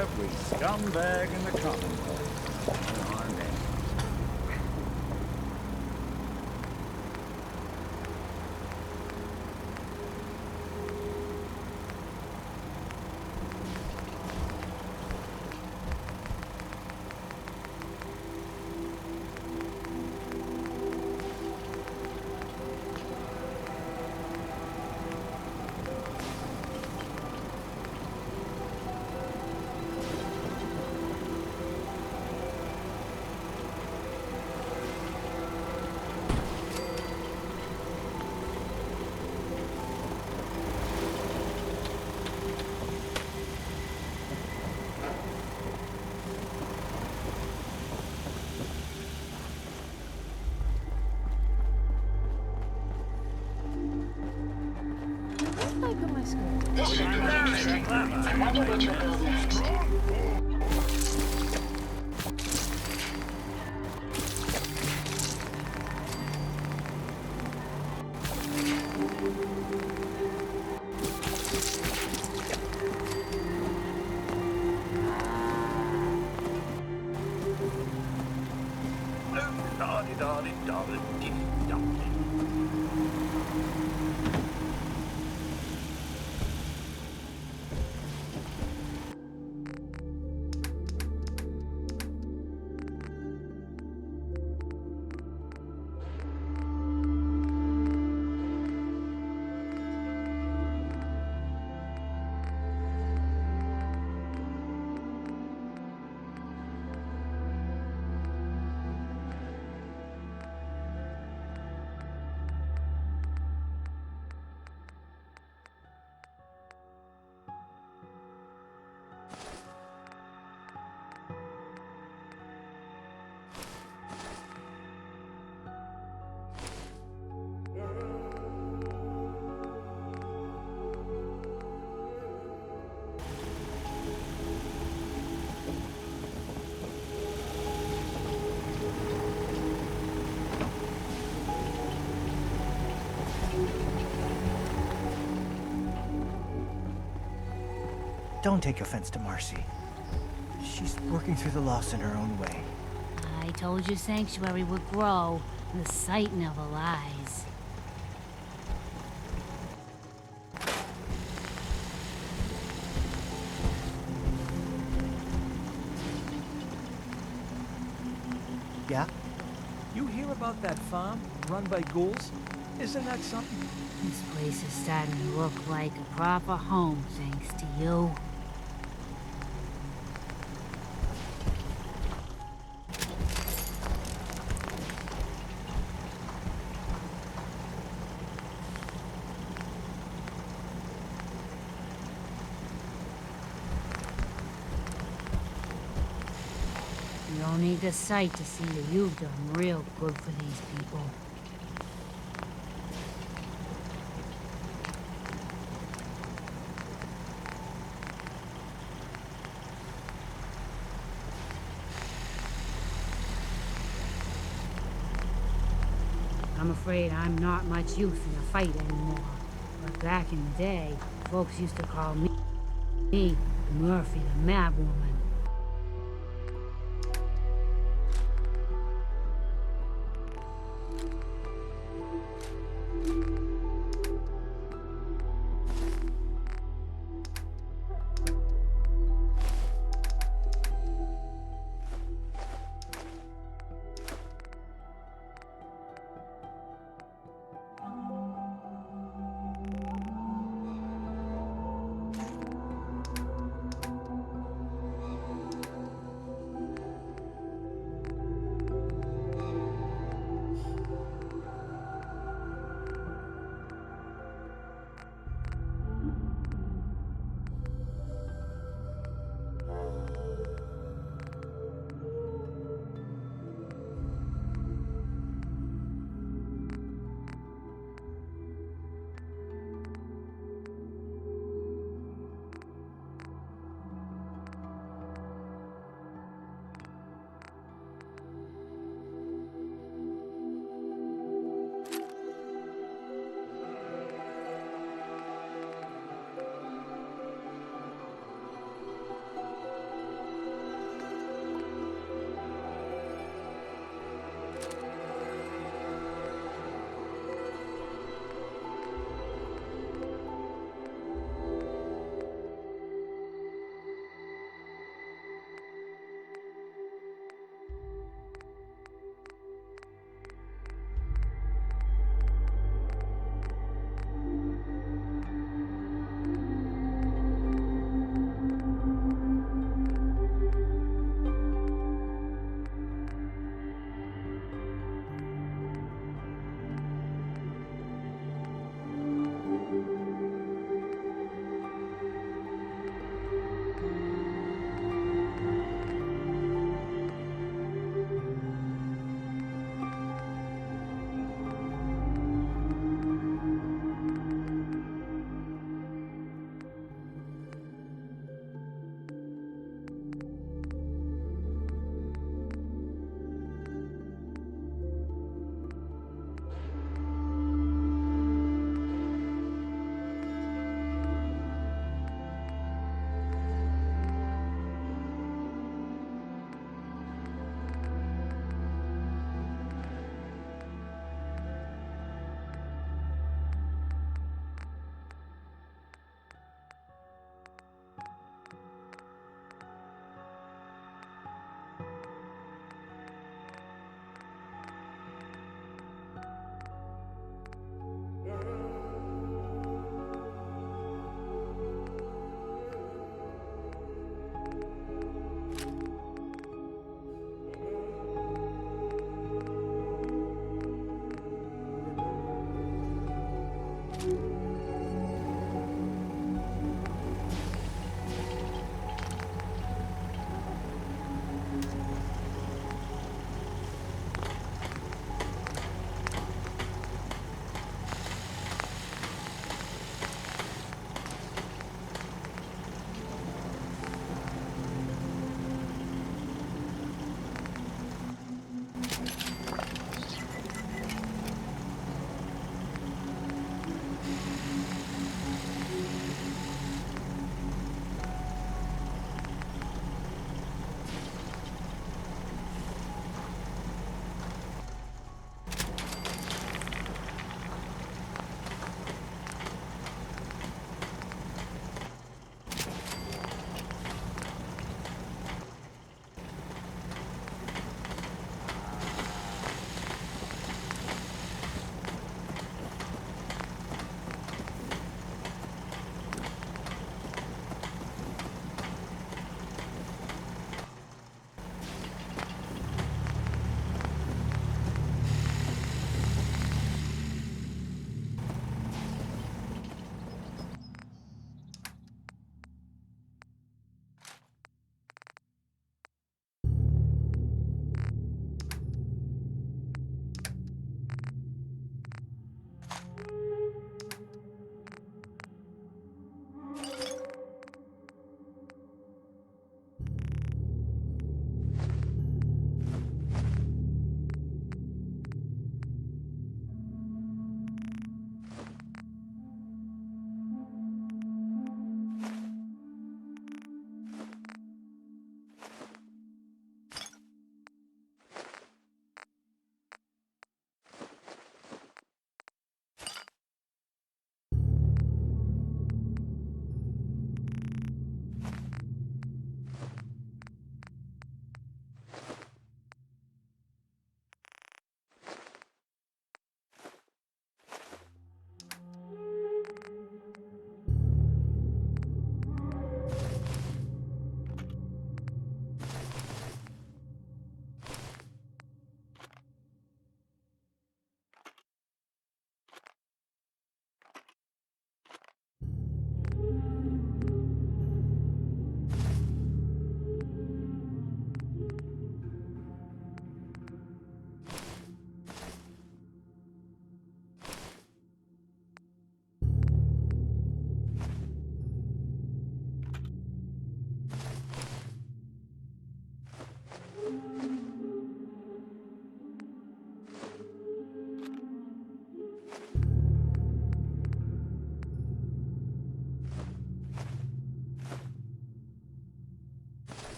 every scumbag in the Commonwealth on our name. I put my skirt. This ship will be visiting. I wonder which will build next. Don't take offense to Marcy. She's working through the loss in her own way. I told you Sanctuary would grow. The sight never lies. Yeah? You hear about that farm run by ghouls? Isn't that something? This place is starting to look like a proper home, thanks to you. You don't need the sight to see that you've done real good for these people. I'm afraid I'm not much use in a fight anymore. But back in the day, folks used to call me Murphy the Mad Woman.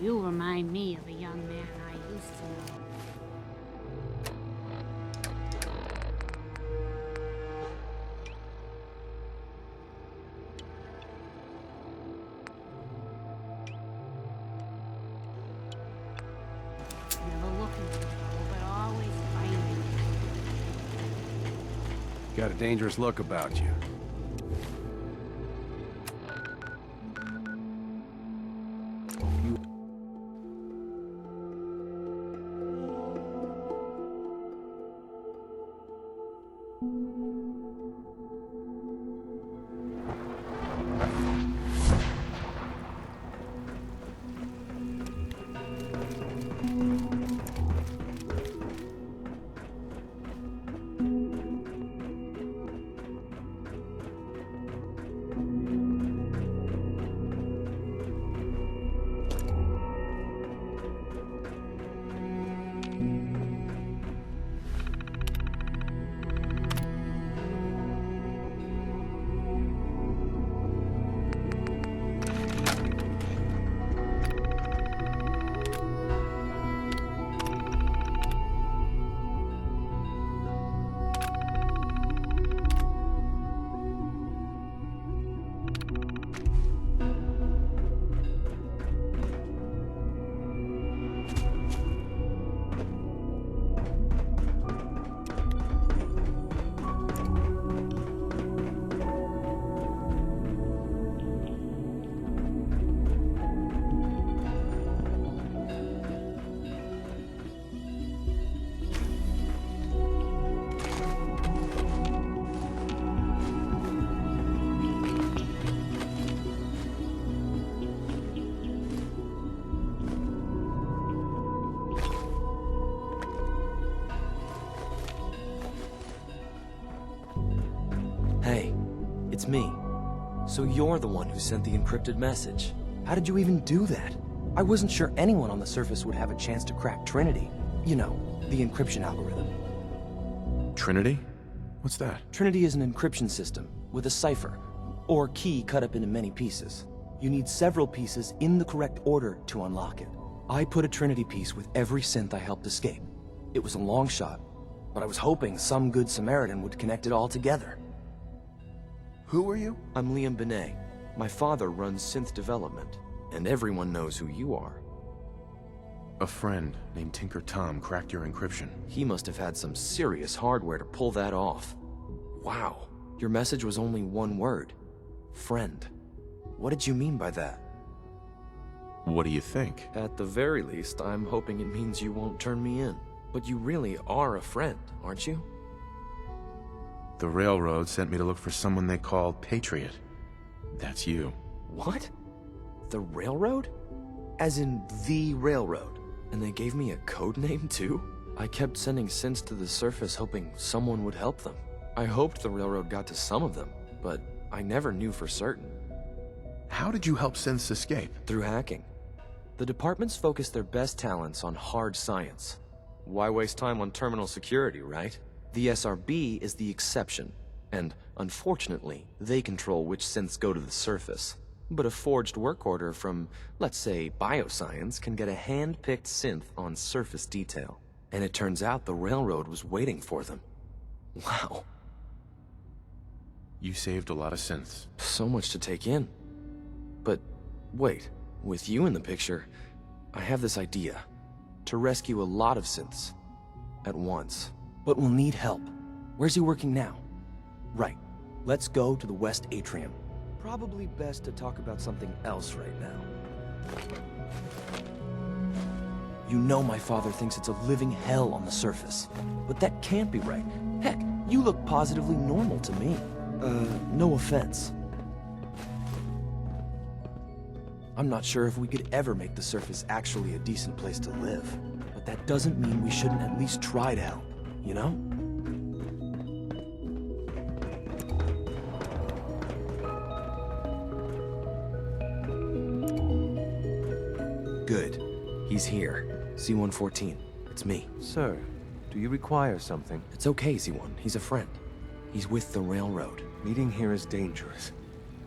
You remind me of a young man I used to know. Never looking for trouble, but always finding it. Got a dangerous look about you. Hey, it's me. So you're the one who sent the encrypted message. How did you even do that? I wasn't sure anyone on the surface would have a chance to crack Trinity. You know, the encryption algorithm. Trinity? What's that? Trinity is an encryption system with a cipher, or key cut up into many pieces. You need several pieces in the correct order to unlock it. I put a Trinity piece with every synth I helped escape. It was a long shot, but I was hoping some good Samaritan would connect it all together. Who are you? I'm Liam Benet. My father runs synth development, and everyone knows who you are. A friend named Tinker Tom cracked your encryption. He must have had some serious hardware to pull that off. Wow, your message was only one word. Friend. What did you mean by that? What do you think? At the very least, I'm hoping it means you won't turn me in. But you really are a friend, aren't you? The railroad sent me to look for someone they called Patriot. That's you. What? The railroad? As in the railroad? And they gave me a code name too? I kept sending synths to the surface hoping someone would help them. I hoped the railroad got to some of them, but I never knew for certain. How did you help synths escape? Through hacking. The departments focus their best talents on hard science. Why waste time on terminal security, right? The SRB is the exception, and unfortunately, they control which synths go to the surface. But a forged work order from, let's say, bioscience can get a hand-picked synth on surface detail. And it turns out the railroad was waiting for them. Wow. You saved a lot of synths. So much to take in. But wait, with you in the picture, I have this idea. To rescue a lot of synths at once. But we'll need help. Where's he working now? Right. Let's go to the West Atrium. Probably best to talk about something else right now. You know my father thinks it's a living hell on the surface. But that can't be right. Heck, you look positively normal to me. No offense. I'm not sure if we could ever make the surface actually a decent place to live. But that doesn't mean we shouldn't at least try to help, you know? Good. He's here. C-114. It's me. Sir, do you require something? It's okay, Z1. He's a friend. He's with the railroad. Meeting here is dangerous.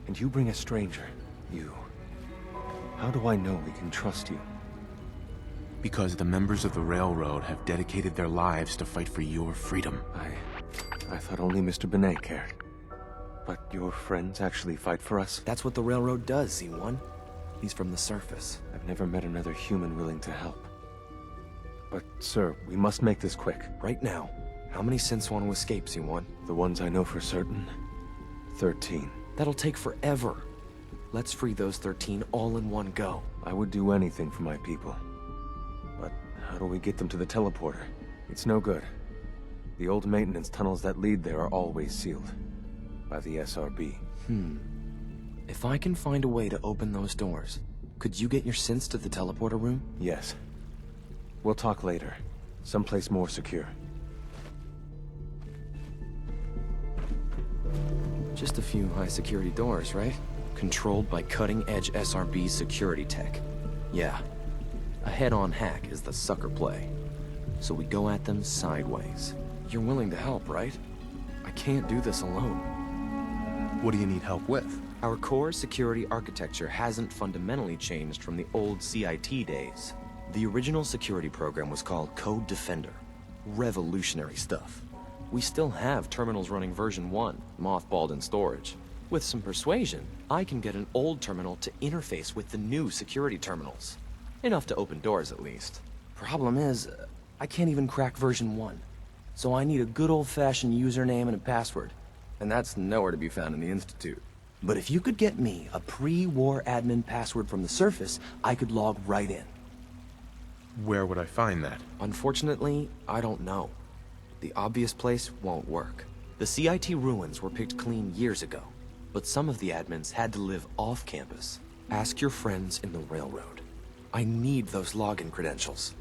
And you bring a stranger. You. How do I know we can trust you? Because the members of the Railroad have dedicated their lives to fight for your freedom. I thought only Mr. Benet cared. But your friends actually fight for us? That's what the Railroad does, Z1. He's from the surface. I've never met another human willing to help. But, sir, we must make this quick. Right now, how many synths want to escape, Z1? The ones I know for certain, 13. That'll take forever. Let's free those 13 all in one go. I would do anything for my people. But how do we get them to the teleporter? It's no good. The old maintenance tunnels that lead there are always sealed. By the SRB. If I can find a way to open those doors, could you get your synths to the teleporter room? Yes. We'll talk later. Someplace more secure. Just a few high-security doors, right? Controlled by cutting-edge SRB security tech. Yeah. A head-on hack is the sucker play. So we go at them sideways. You're willing to help, right? I can't do this alone. What do you need help with? Our core security architecture hasn't fundamentally changed from the old CIT days. The original security program was called Code Defender. Revolutionary stuff. We still have terminals running version 1, mothballed in storage. With some persuasion, I can get an old terminal to interface with the new security terminals. Enough to open doors, at least. Problem is, I can't even crack version 1. So I need a good old-fashioned username and a password. And that's nowhere to be found in the Institute. But if you could get me a pre-war admin password from the surface, I could log right in. Where would I find that? Unfortunately, I don't know. The obvious place won't work. The CIT ruins were picked clean years ago, but some of the admins had to live off campus. Ask your friends in the Railroad. I need those login credentials.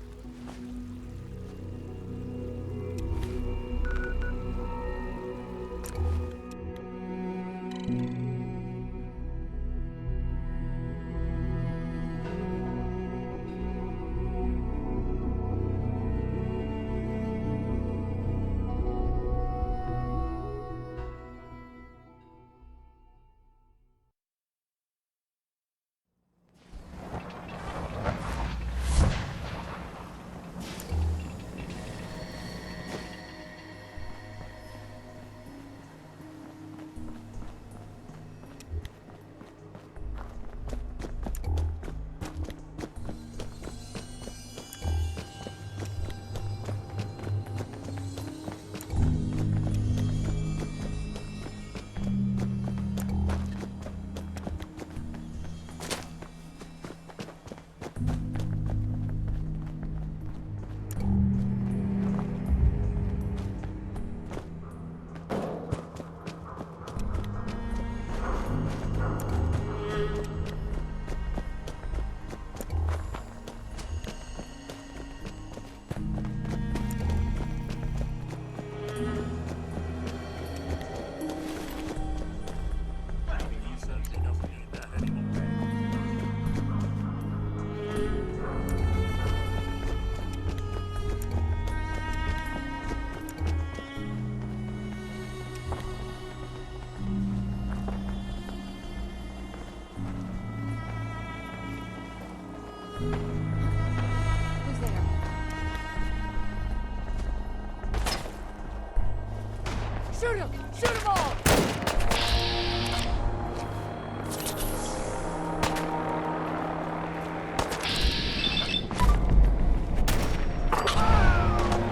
Shoot him! Shoot them all!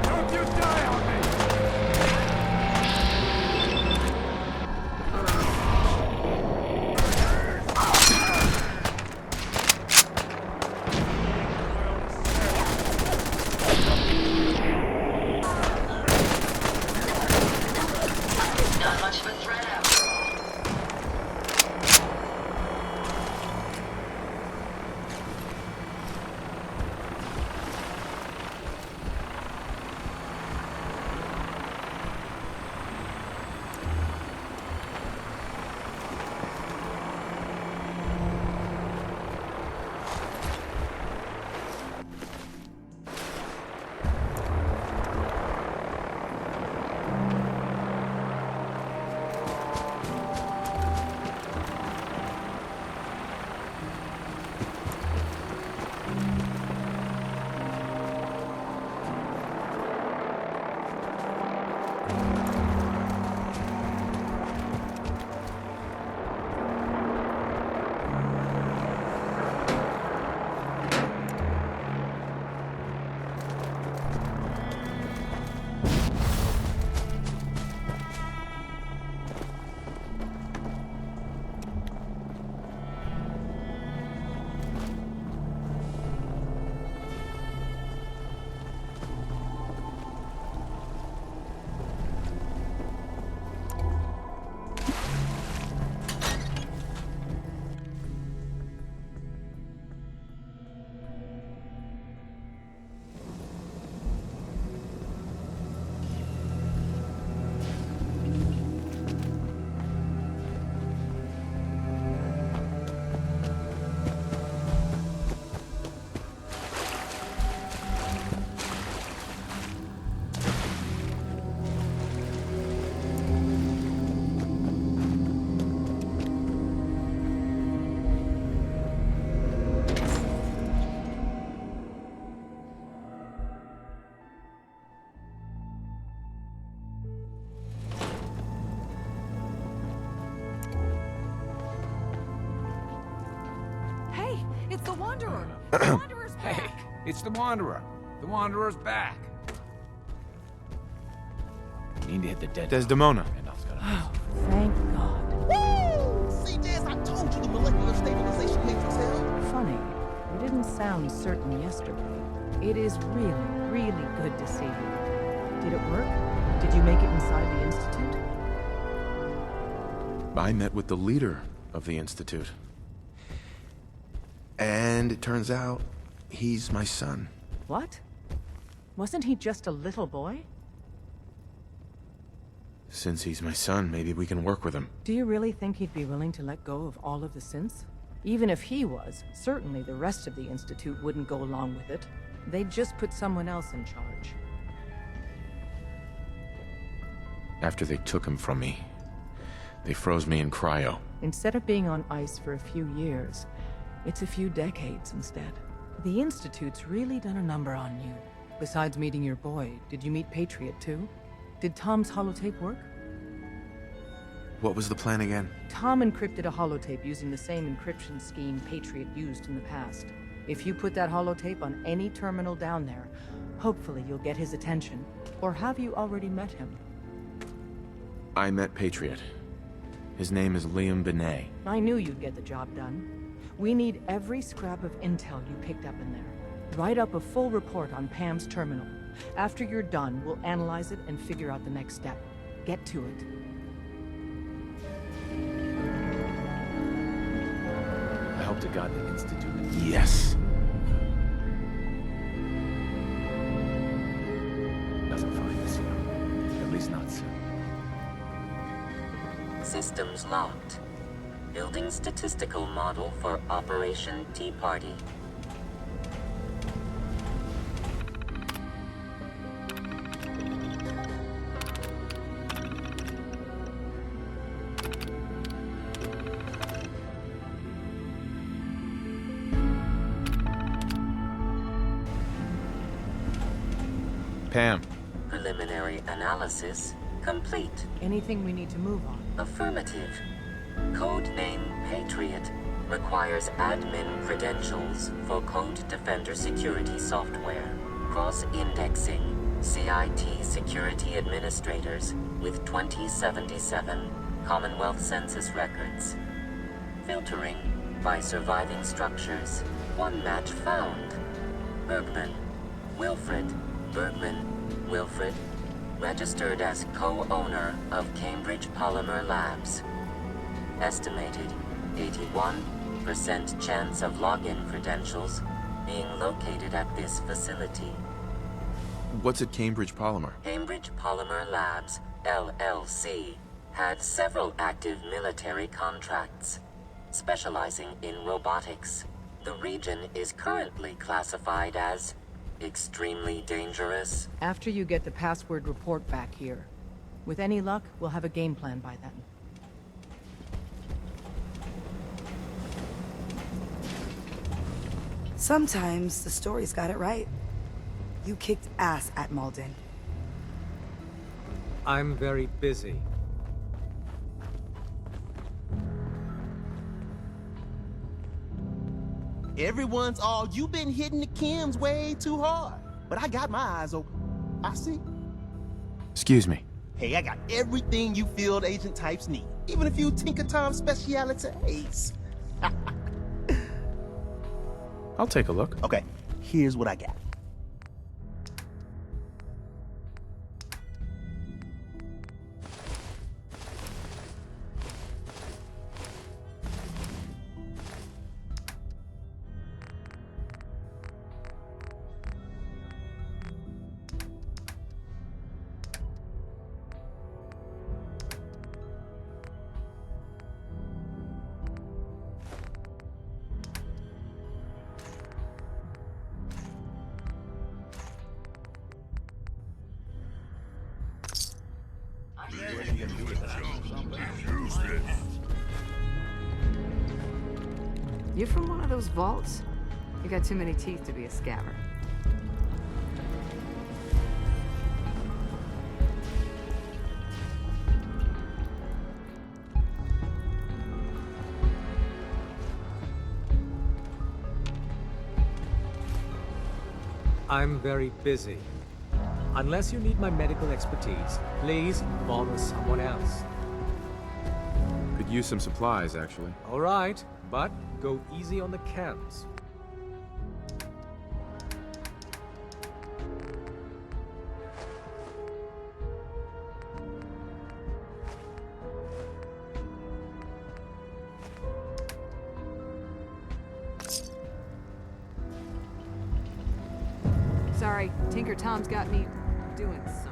Don't you die on me! Not much of a It's the Wanderer! The Wanderer's back! Hey, it's the Wanderer. The Wanderer's back. You need to hit the dead. Desdemona. Randolph's got a Oh, thank God. Woo! See, Jazz, I told you the molecular stabilization matrix held. Funny, you didn't sound certain yesterday. It is really, really good to see you. Did it work? Did you make it inside the Institute? I met with the leader of the Institute. And it turns out, he's my son. What? Wasn't he just a little boy? Since he's my son, maybe we can work with him. Do you really think he'd be willing to let go of all of the synths? Even if he was, certainly the rest of the Institute wouldn't go along with it. They'd just put someone else in charge. After they took him from me, they froze me in cryo. Instead of being on ice for a few years, it's a few decades instead. The Institute's really done a number on you. Besides meeting your boy, did you meet Patriot too? Did Tom's holotape work? What was the plan again? Tom encrypted a holotape using the same encryption scheme Patriot used in the past. If you put that holotape on any terminal down there, hopefully you'll get his attention. Or have you already met him? I met Patriot. His name is Liam Benet. I knew you'd get the job done. We need every scrap of intel you picked up in there. Write up a full report on Pam's terminal. After you're done, we'll analyze it and figure out the next step. Get to it. I hope to God the Institute. Yes. Doesn't find us, At least not soon. Systems locked. Building statistical model for Operation Tea Party. Pam. Preliminary analysis complete. Anything we need to move on? Affirmative. Codename Patriot requires admin credentials for Code Defender security software. Cross-indexing CIT security administrators with 2077 Commonwealth Census records. Filtering by surviving structures. One match found. Bergman. Wilfred. Bergman. Wilfred. Registered as co-owner of Cambridge Polymer Labs. Estimated 81% chance of login credentials being located at this facility. What's at Cambridge Polymer? Cambridge Polymer Labs, LLC, had several active military contracts, specializing in robotics. The region is currently classified as extremely dangerous. After you get the password report back here. With any luck, we'll have a game plan by then. Sometimes the story's got it right. You kicked ass at Malden. I'm very busy. Everyone's all, you've been hitting the chems way too hard. But I got my eyes open. I see. Excuse me. Hey, I got everything you field agent types need. Even a few Tinker Tom specialities. I'll take a look. Okay, here's what I got. You from one of those vaults? You got too many teeth to be a scabber. I'm very busy. Unless you need my medical expertise, please follow someone else. Could use some supplies, actually. All right, but go easy on the cans. Sorry, Tinker Tom's got me doing something.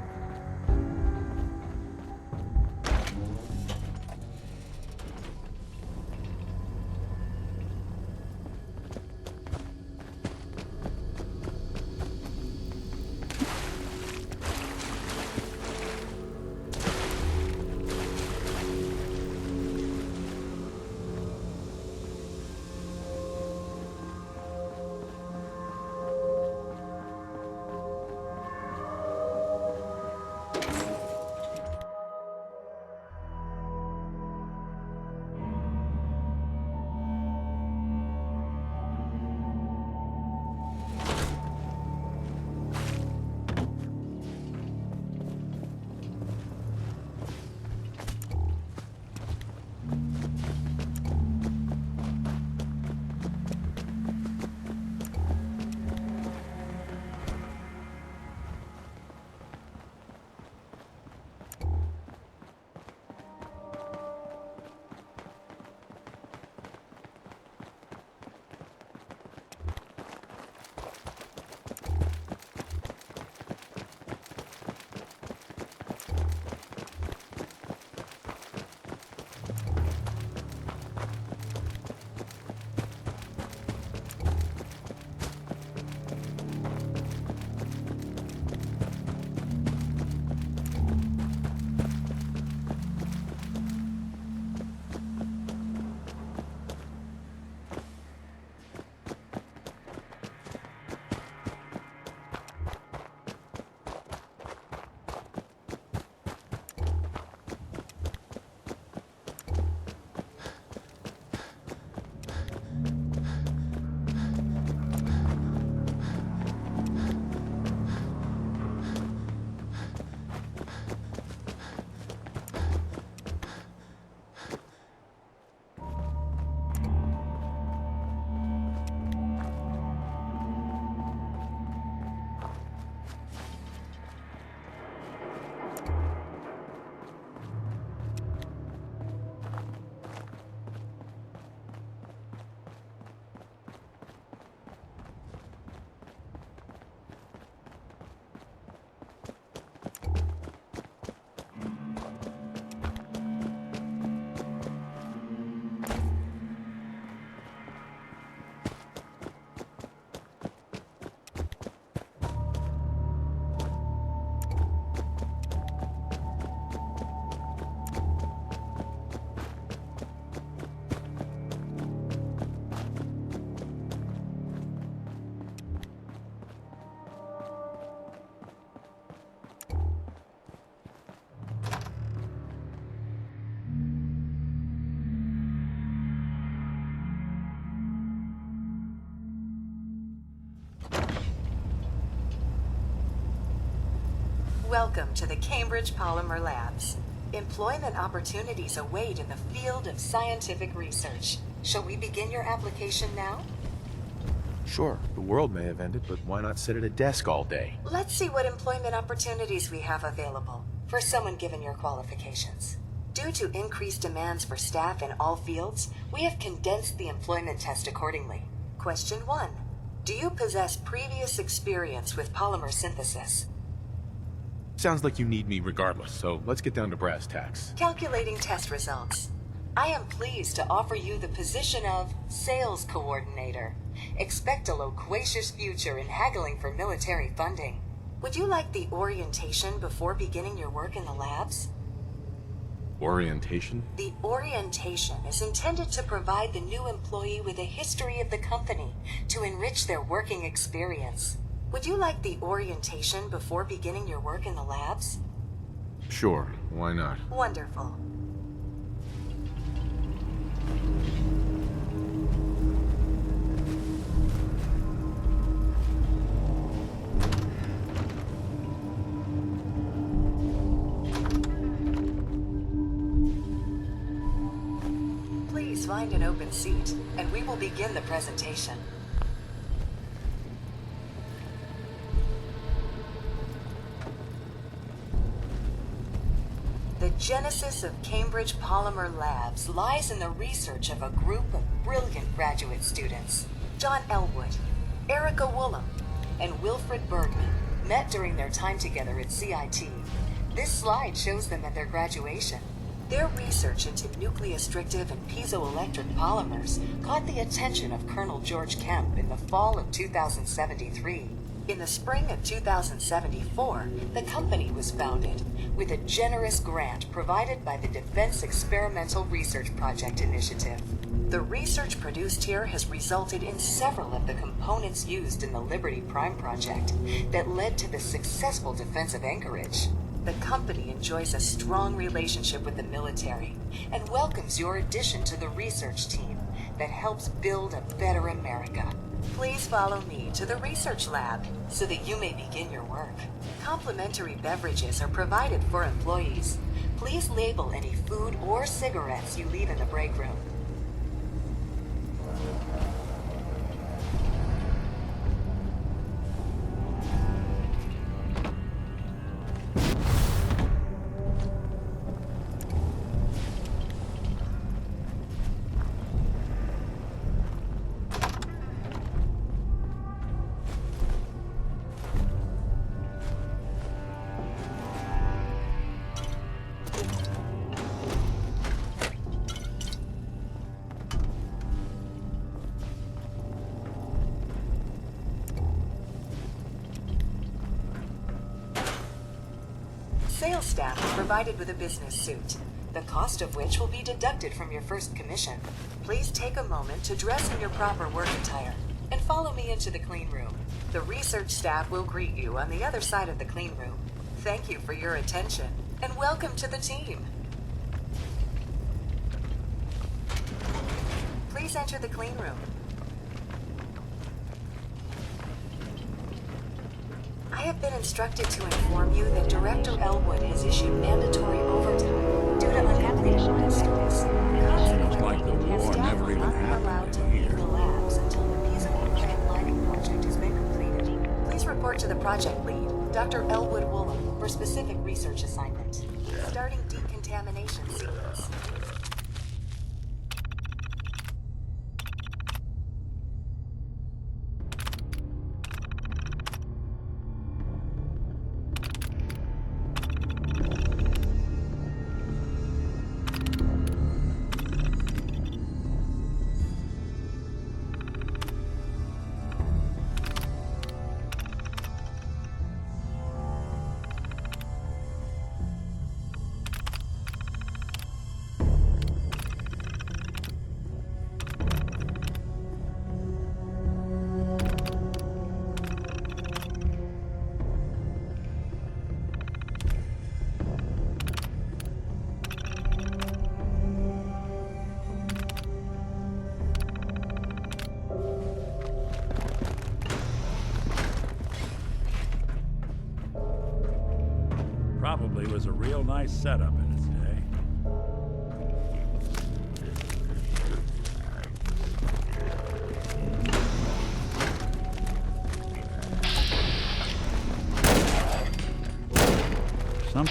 Welcome to the Cambridge Polymer Labs. Employment opportunities await in the field of scientific research. Shall we begin your application now? Sure, the world may have ended, but why not sit at a desk all day? Let's see what employment opportunities we have available for someone given your qualifications. Due to increased demands for staff in all fields, we have condensed the employment test accordingly. Question 1. Do you possess previous experience with polymer synthesis? Sounds like you need me regardless, so let's get down to brass tacks. Calculating test results. I am pleased to offer you the position of Sales Coordinator. Expect a loquacious future in haggling for military funding. Would you like the orientation before beginning your work in the labs? Orientation? The orientation is intended to provide the new employee with a history of the company to enrich their working experience. Would you like the orientation before beginning your work in the labs? Sure, why not? Wonderful. find an open seat, and we will begin the presentation. The genesis of Cambridge Polymer Labs lies in the research of a group of brilliant graduate students. John Elwood, Erica Woolham, and Wilfred Bergman met during their time together at CIT. This slide shows them at their graduation. Their research into nucleostrictive and piezoelectric polymers caught the attention of Colonel George Kemp in the fall of 2073. In the spring of 2074, the company was founded with a generous grant provided by the Defense Experimental Research Project Initiative. The research produced here has resulted in several of the components used in the Liberty Prime project that led to the successful defense of Anchorage. The company enjoys a strong relationship with the military and welcomes your addition to the research team that helps build a better America. Please follow me to the research lab so that you may begin your work. Complimentary beverages are provided for employees. Please label any food or cigarettes you leave in the break room. Sales staff is provided with a business suit, the cost of which will be deducted from your first commission. Please take a moment to dress in your proper work attire and follow me into the clean room. The research staff will greet you on the other side of the clean room. Thank you for your attention and welcome to the team. Please enter the clean room. I have been instructed to inform you that Director Elwood has issued mandatory overtime due to uncompleted milestones. Seems like the war never even Allowed to leave the labs until the piezoelectric lighting project has been completed. Please report to the project lead, Dr. Elwood Woolham, for specific research assignment. Starting decontamination sequence. Probably was a real nice setup in its day. Some...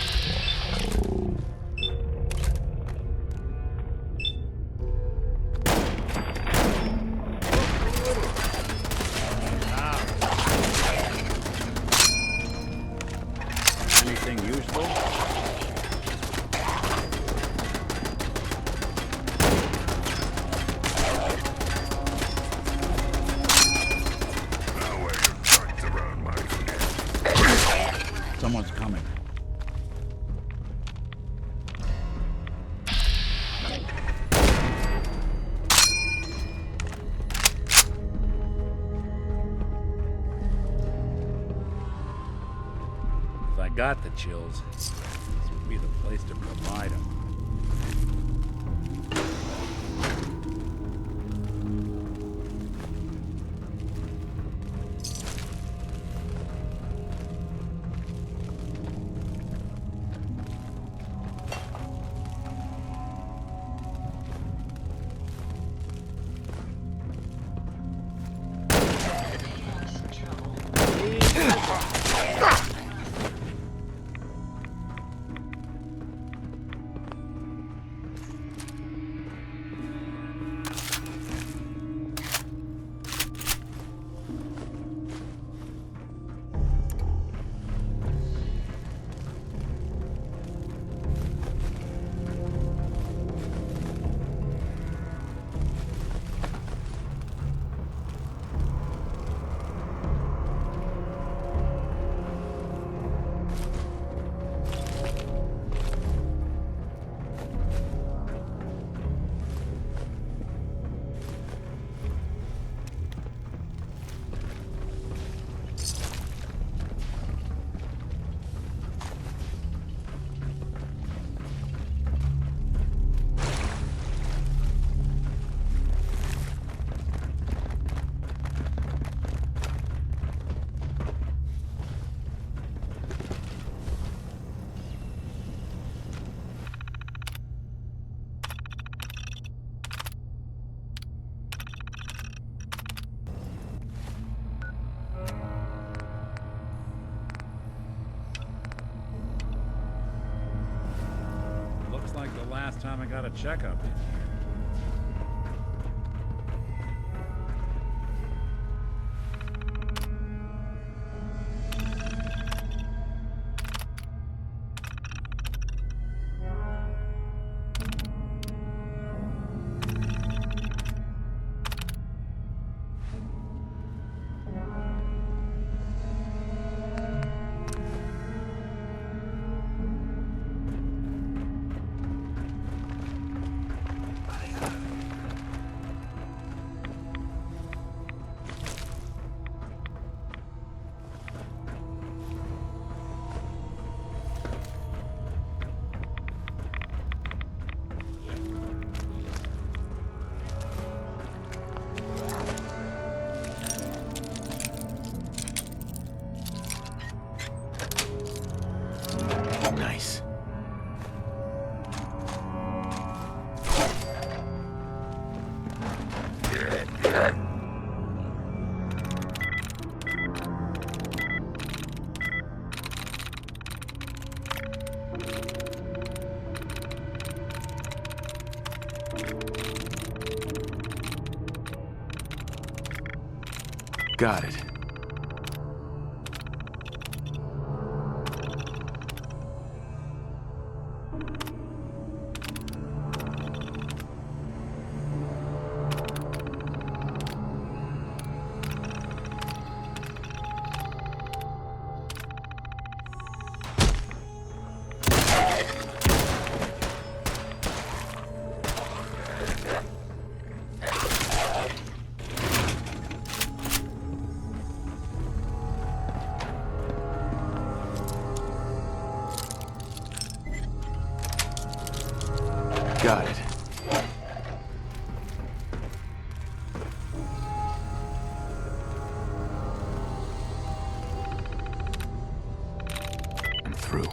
Anything useful? Someone's coming. If I got the chills, this would be the place to provide them. Looks like the last time I got a checkup in here. Nice. Got it. Got it. I'm through.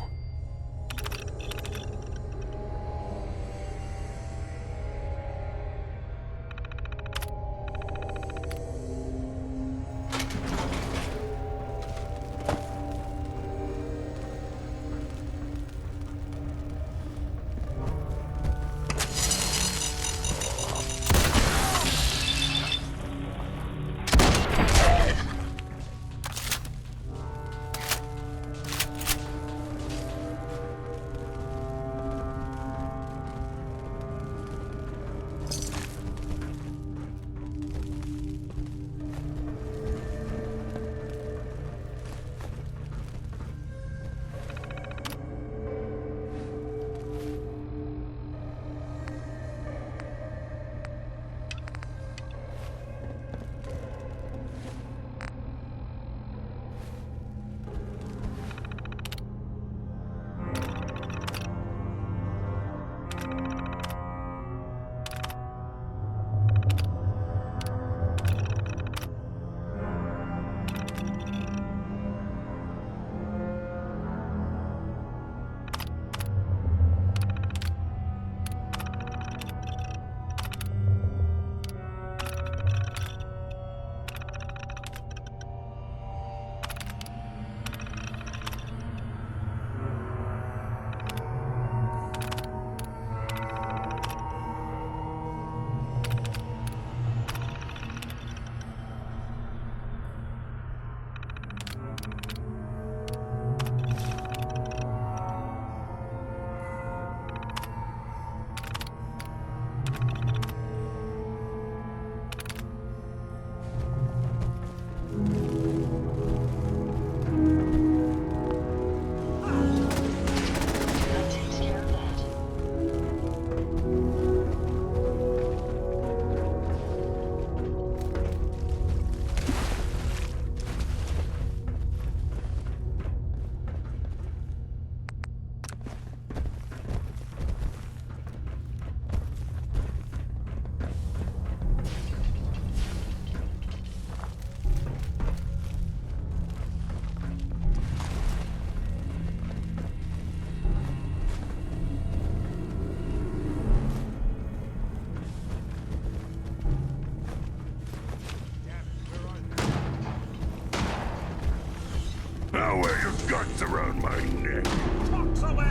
guts around my neck. Talks away!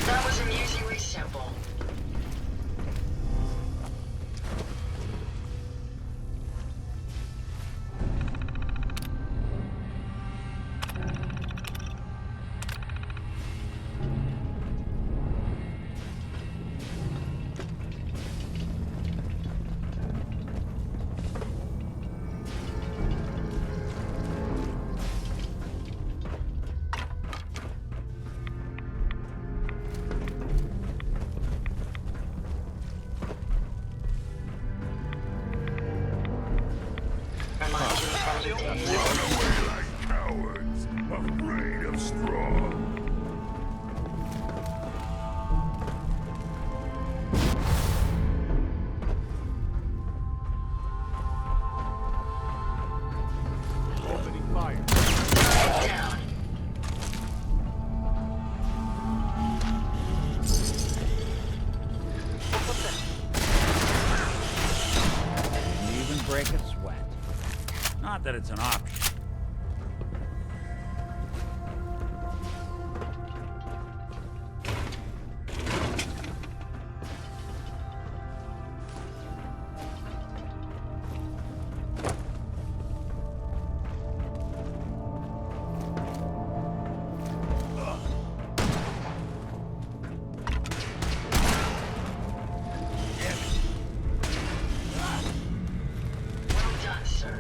That was amusingly simple. Run away like cowards, afraid of straw. Opening fire. Down. Didn't even break a sweat. Not that it's an option. Well done, sir.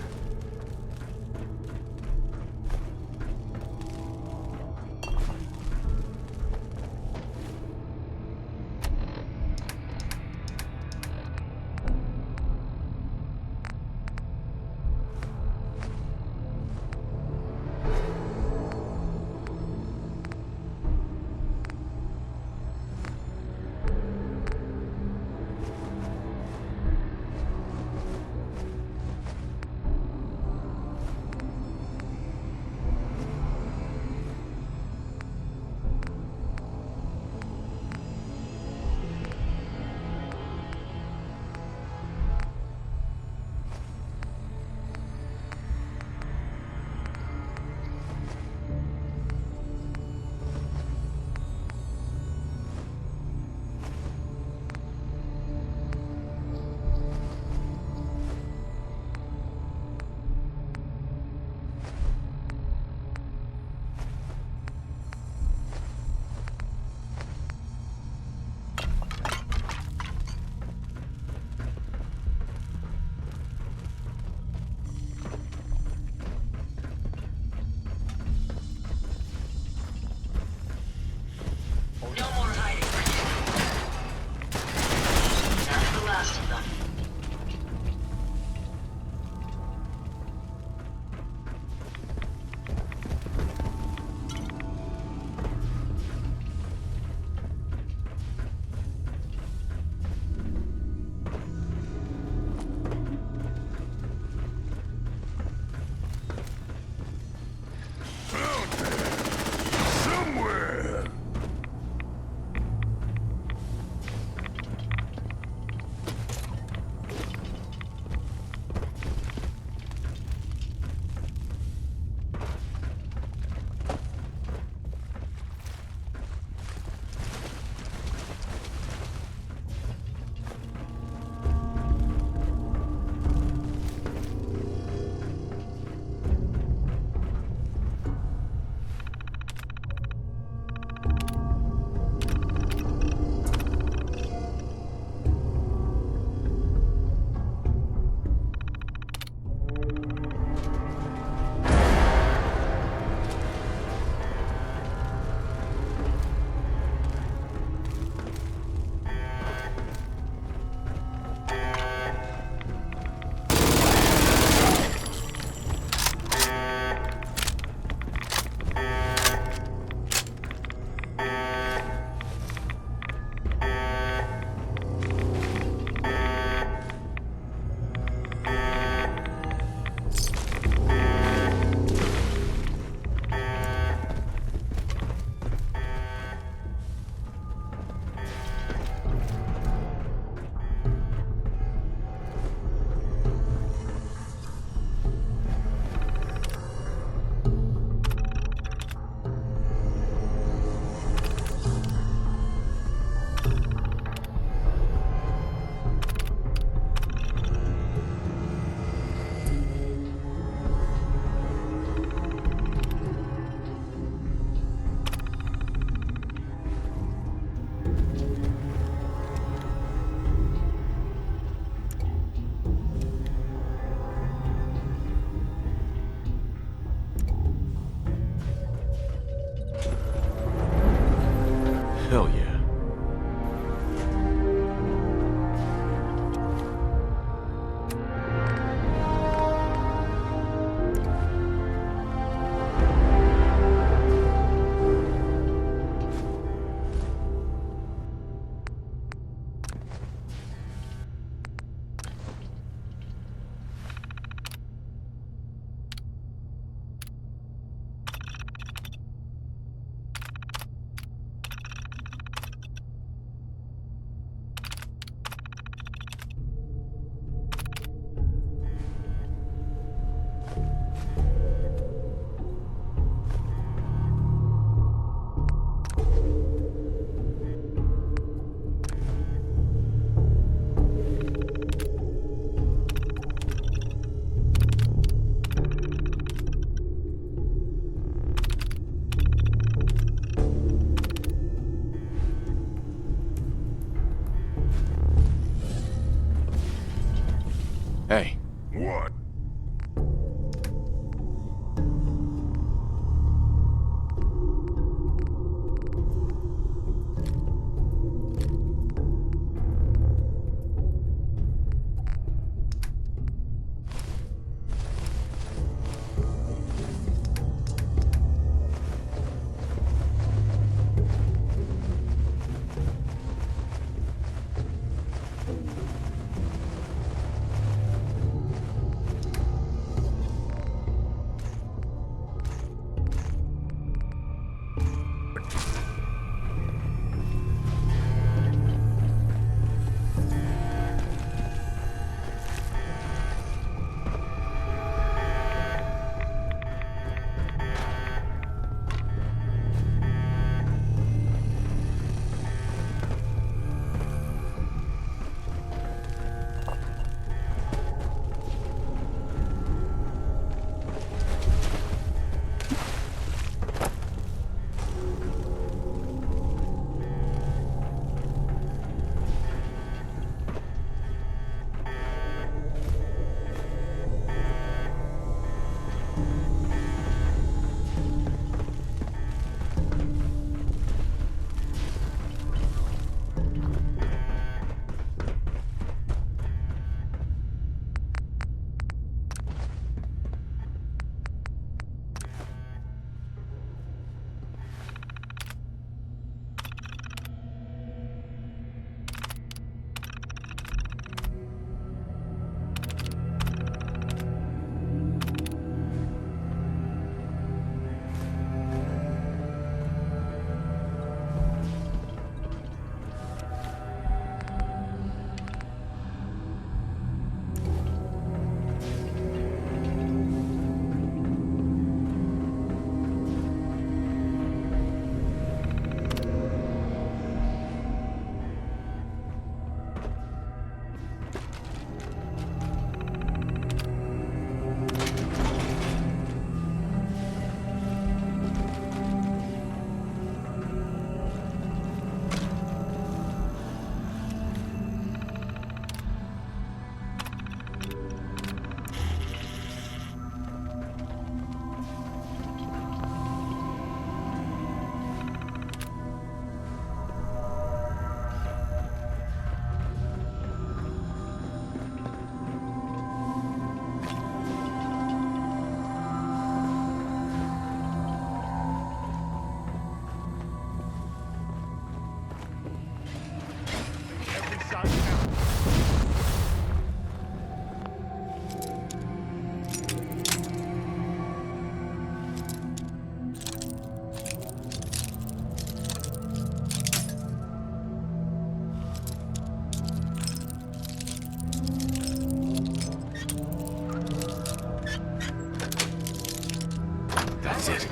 That's it.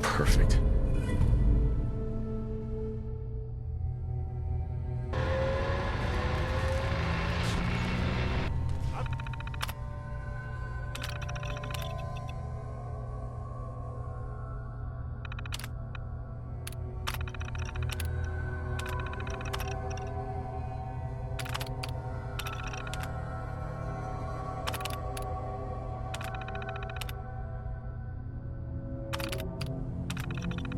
Perfect. Thank you.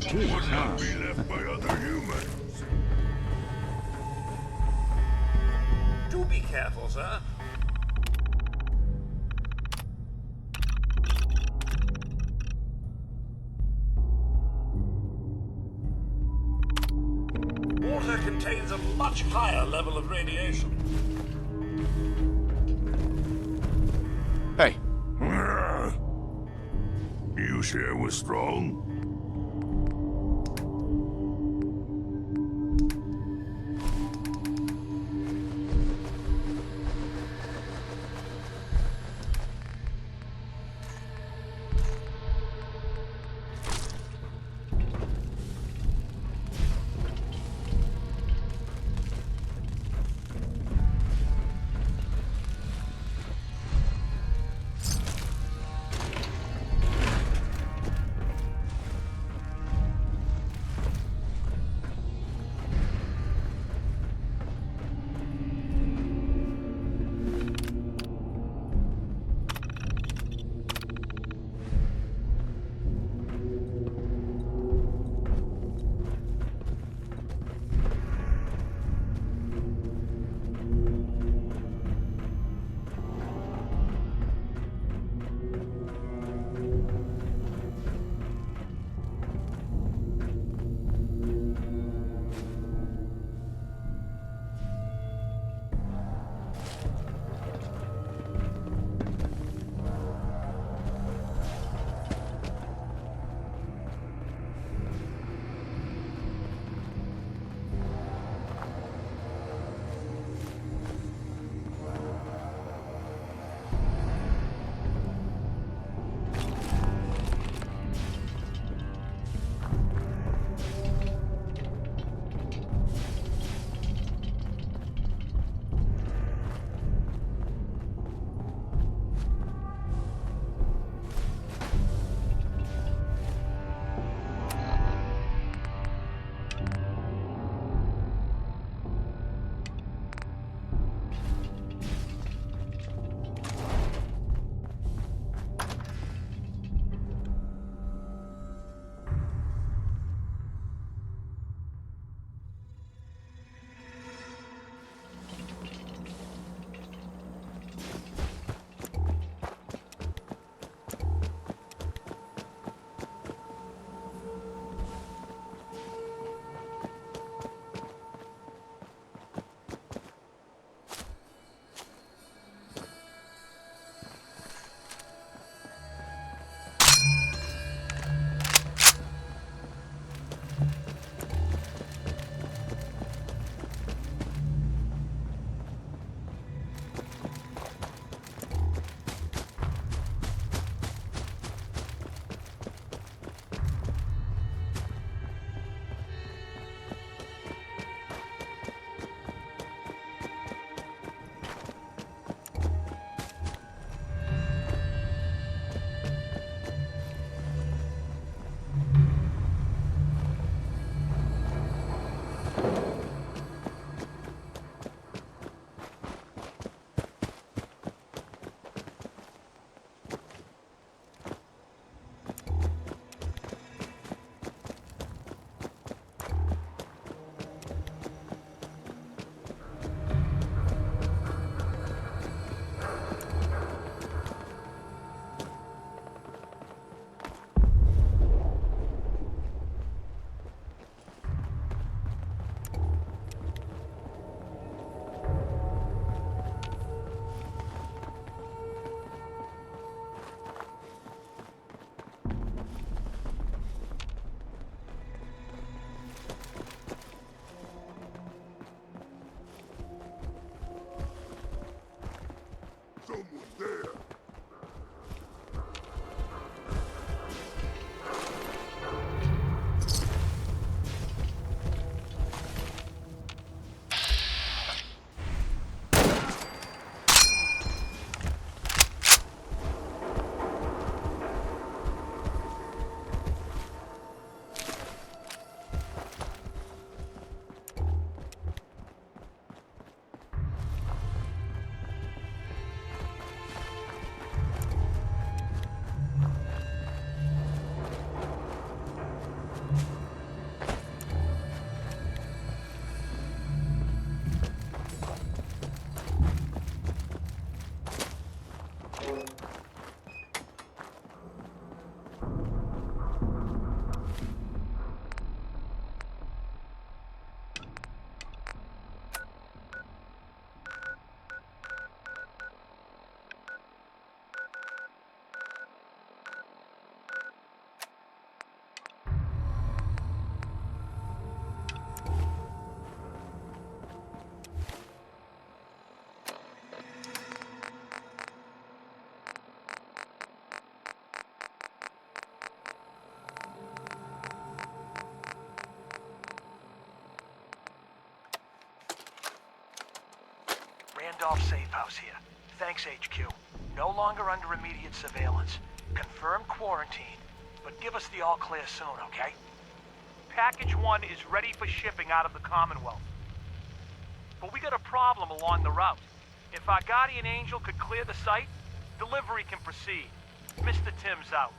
Jeez, Would huh? not be left by other humans. Do be careful, sir. Water contains a much higher level of radiation. Hey. You share with Strong? off safe house here. Thanks, HQ. No longer under immediate surveillance. Confirmed quarantine, but give us the all clear soon, okay? Package 1 is ready for shipping out of the Commonwealth. But we got a problem along the route. If our guardian angel could clear the site, delivery can proceed. Mr. Tim's out.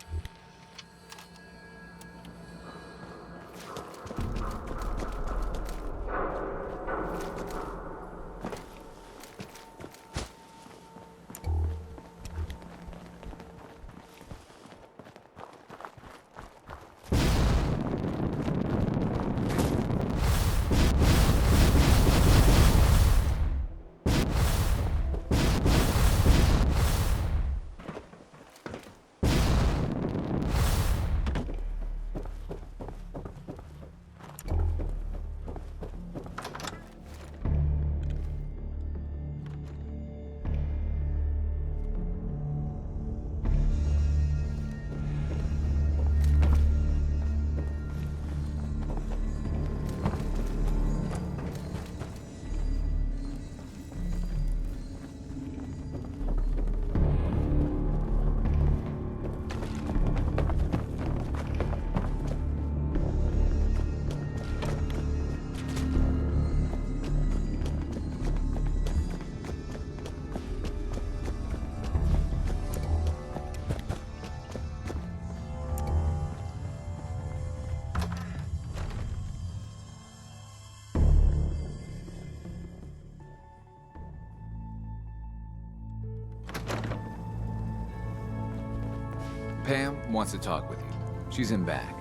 Pam wants to talk with you. She's in back.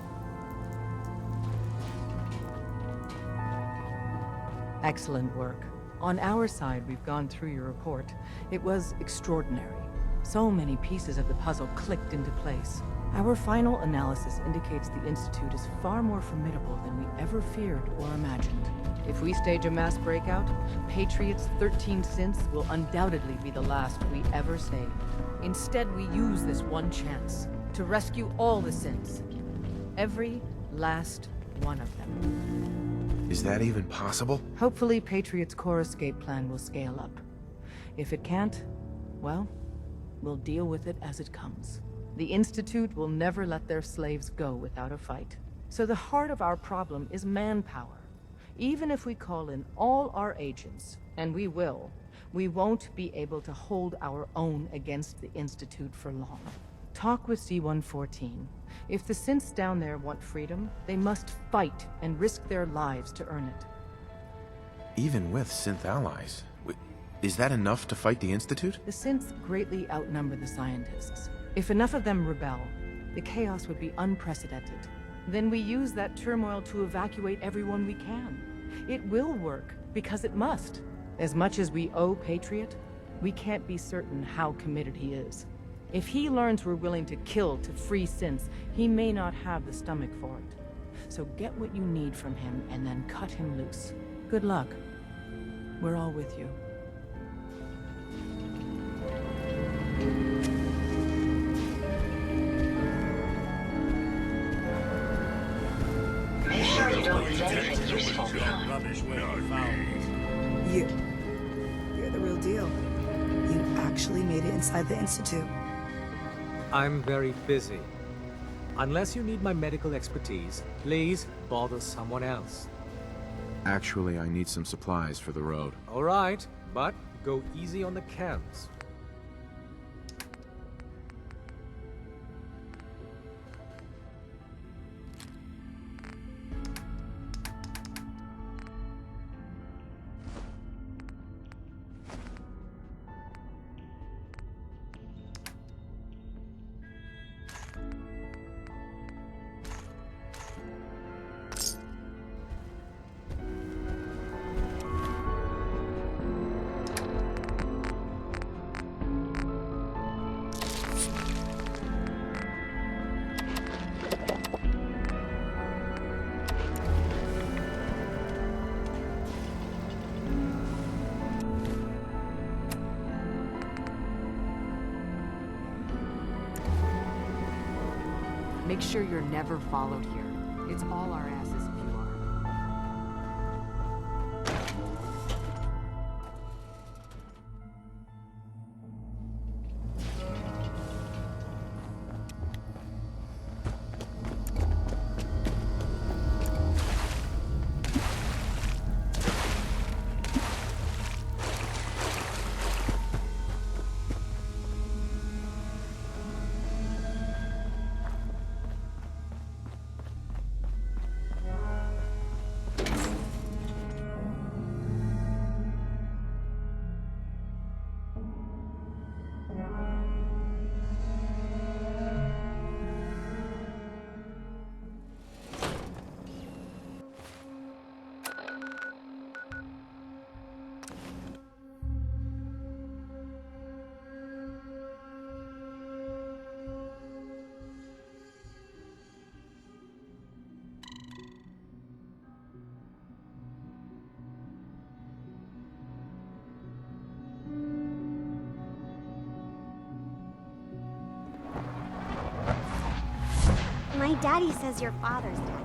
Excellent work. On our side, we've gone through your report. It was extraordinary. So many pieces of the puzzle clicked into place. Our final analysis indicates the Institute is far more formidable than we ever feared or imagined. If we stage a mass breakout, Patriot's 13 synths will undoubtedly be the last we ever saved. Instead, we use this one chance to rescue all the synths. Every last one of them. Is that even possible? Hopefully, Patriot's core escape plan will scale up. If it can't, well, we'll deal with it as it comes. The Institute will never let their slaves go without a fight. So the heart of our problem is manpower. Even if we call in all our agents, and we will, we won't be able to hold our own against the Institute for long. Talk with C-114. If the synths down there want freedom, they must fight and risk their lives to earn it. Even with synth allies, is that enough to fight the Institute? The synths greatly outnumber the scientists. If enough of them rebel, the chaos would be unprecedented. Then we use that turmoil to evacuate everyone we can. It will work, because it must. As much as we owe Patriot, we can't be certain how committed he is. If he learns we're willing to kill to free synths, he may not have the stomach for it. So get what you need from him and then cut him loose. Good luck. We're all with you. Make sure you don't leave anything useful behind. You're the real deal. You actually made it inside the Institute. I'm very busy. Unless you need my medical expertise, please bother someone else. Actually, I need some supplies for the road. All right, but go easy on the chems. Make sure you're never followed here. It's all our asses if you are. daddy says your father's daddy,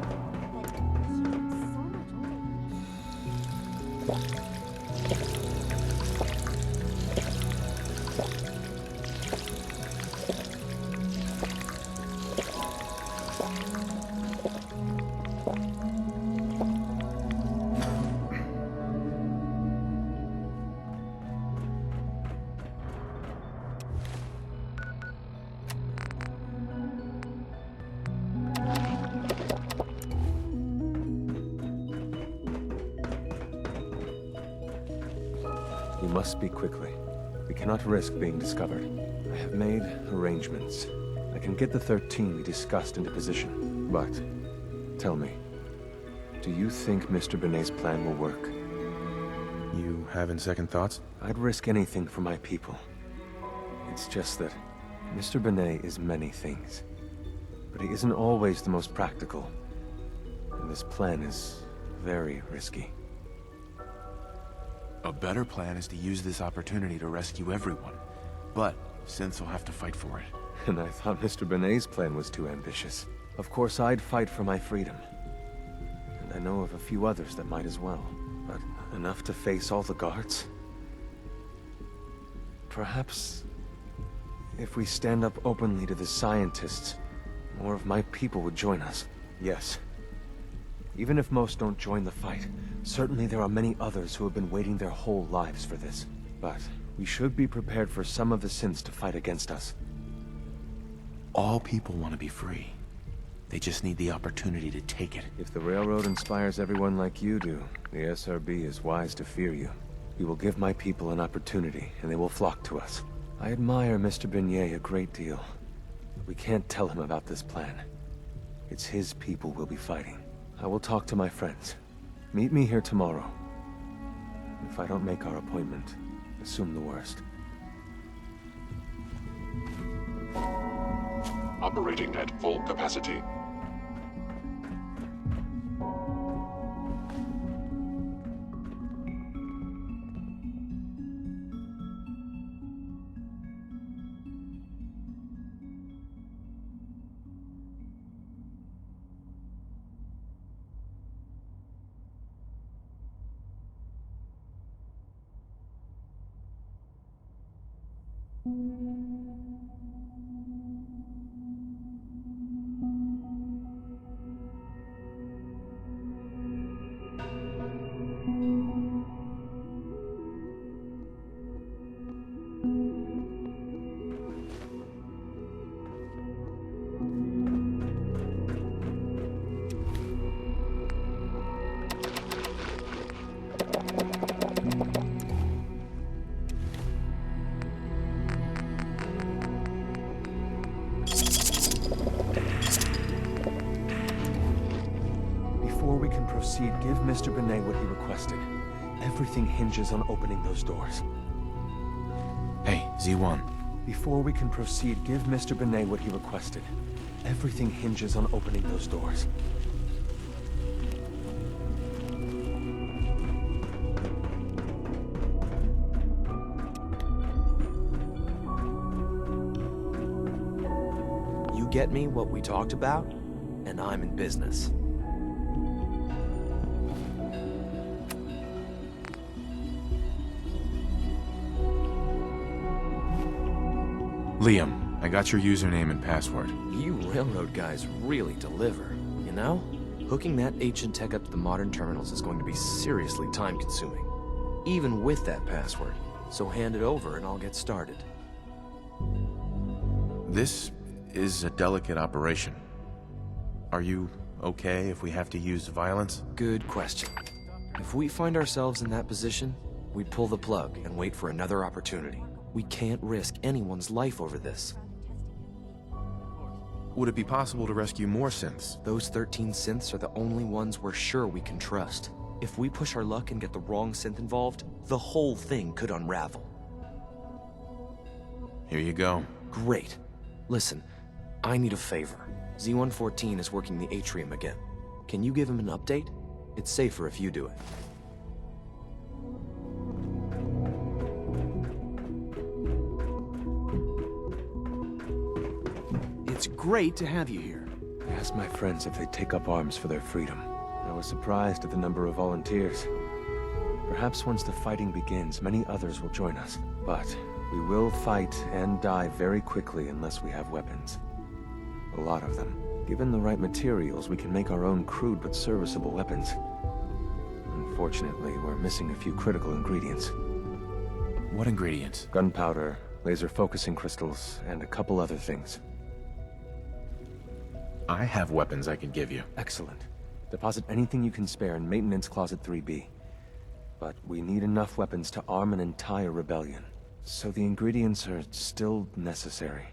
but he looks so much older than me. We must speak quickly. We cannot risk being discovered. I have made arrangements. I can get the 13 we discussed into position. But, tell me, do you think Mr. Benet's plan will work? You having second thoughts? I'd risk anything for my people. It's just that Mr. Benet is many things. But he isn't always the most practical. And this plan is very risky. A better plan is to use this opportunity to rescue everyone. But Synths will have to fight for it. And I thought Mr. Benet's plan was too ambitious. Of course, I'd fight for my freedom. And I know of a few others that might as well. But enough to face all the guards? Perhaps if we stand up openly to the scientists, more of my people would join us. Yes. Even if most don't join the fight, certainly there are many others who have been waiting their whole lives for this. But we should be prepared for some of the Synths to fight against us. All people want to be free. They just need the opportunity to take it. If the Railroad inspires everyone like you do, the SRB is wise to fear you. You will give my people an opportunity, and they will flock to us. I admire Mr. Benet a great deal, but we can't tell him about this plan. It's his people we'll be fighting. I will talk to my friends. Meet me here tomorrow. If I don't make our appointment, assume the worst. Operating at full capacity. Before we can proceed, give Mr. Benet what he requested. Everything hinges on opening those doors. Hey, Z1. Before we can proceed, give Mr. Benet what he requested. Everything hinges on opening those doors. You get me what we talked about, and I'm in business. Liam, I got your username and password. You railroad guys really deliver, you know? Hooking that ancient tech up to the modern terminals is going to be seriously time-consuming, even with that password. So hand it over and I'll get started. This is a delicate operation. Are you okay if we have to use violence? Good question. If we find ourselves in that position, we'd pull the plug and wait for another opportunity. We can't risk anyone's life over this. Would it be possible to rescue more synths? Those 13 synths are the only ones we're sure we can trust. If we push our luck and get the wrong synth involved, the whole thing could unravel. Here you go. Great. Listen, I need a favor. Z-114 is working the atrium again. Can you give him an update? It's safer if you do it. It's great to have you here. asked my friends if they'd take up arms for their freedom. I was surprised at the number of volunteers. Perhaps once the fighting begins, many others will join us. But we will fight and die very quickly unless we have weapons. A lot of them. Given the right materials, we can make our own crude but serviceable weapons. Unfortunately, we're missing a few critical ingredients. What ingredients? Gunpowder, laser focusing crystals, and a couple other things. I have weapons I can give you. Excellent. Deposit anything you can spare in Maintenance Closet 3B. But we need enough weapons to arm an entire rebellion. So the ingredients are still necessary.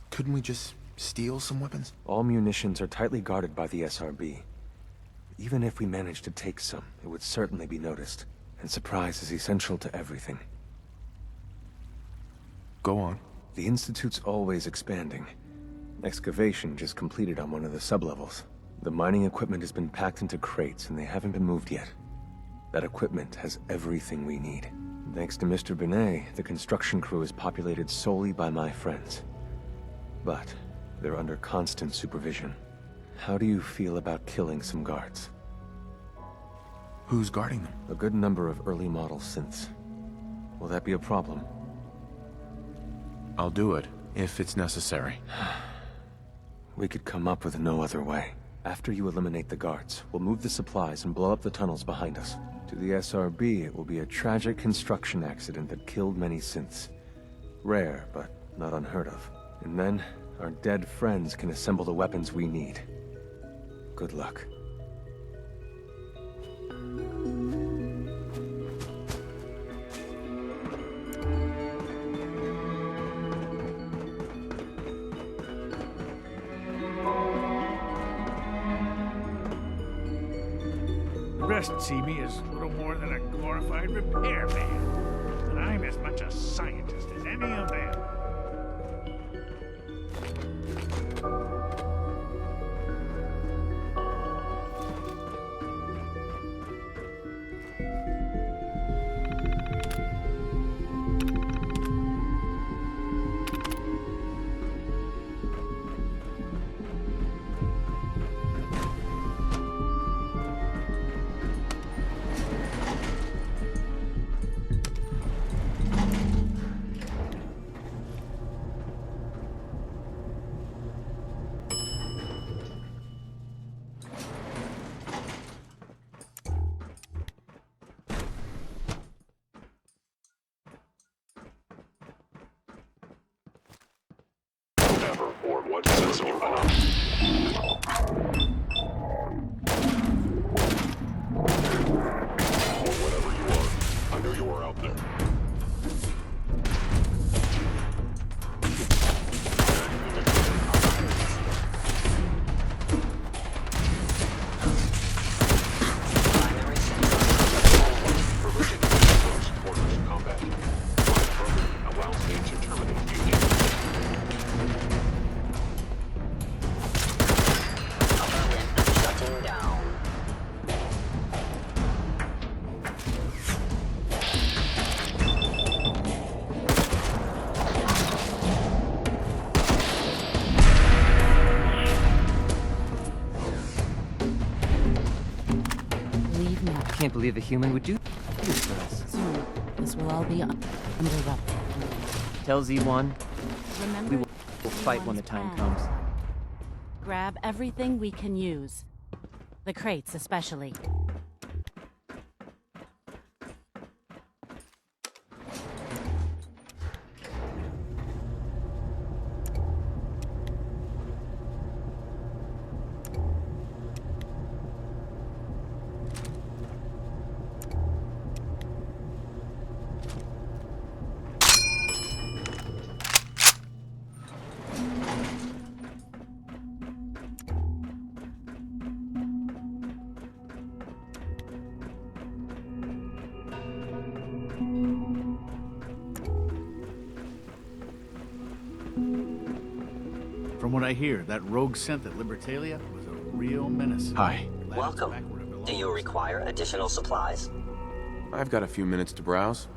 Couldn't we just steal some weapons? All munitions are tightly guarded by the SRB. Even if we managed to take some, it would certainly be noticed. And surprise is essential to everything. Go on. The Institute's always expanding. Excavation just completed on one of the sublevels. The mining equipment has been packed into crates and they haven't been moved yet. That equipment has everything we need. Thanks to Mr. Binet, the construction crew is populated solely by my friends. But they're under constant supervision. How do you feel about killing some guards? Who's guarding them? A good number of early model synths. Will that be a problem? I'll do it, if it's necessary. We could come up with no other way. After you eliminate the guards, we'll move the supplies and blow up the tunnels behind us. To the SRB, it will be a tragic construction accident that killed many synths. Rare, but not unheard of. And then, our dead friends can assemble the weapons we need. Good luck. The rest see me as little more than a glorified repairman. But I'm as much a scientist as any of them. Or what sensor you are. Or whatever you are, I know you are out there. I can't believe a human would do this for us. Soon, this will all be under wraps. Tell Z1, Remember, we will fight when the time comes. grab everything we can use. The crates especially. From what I hear, that rogue synth at Libertalia was a real menace. Hi. Welcome. Do you require additional supplies? I've got a few minutes to browse.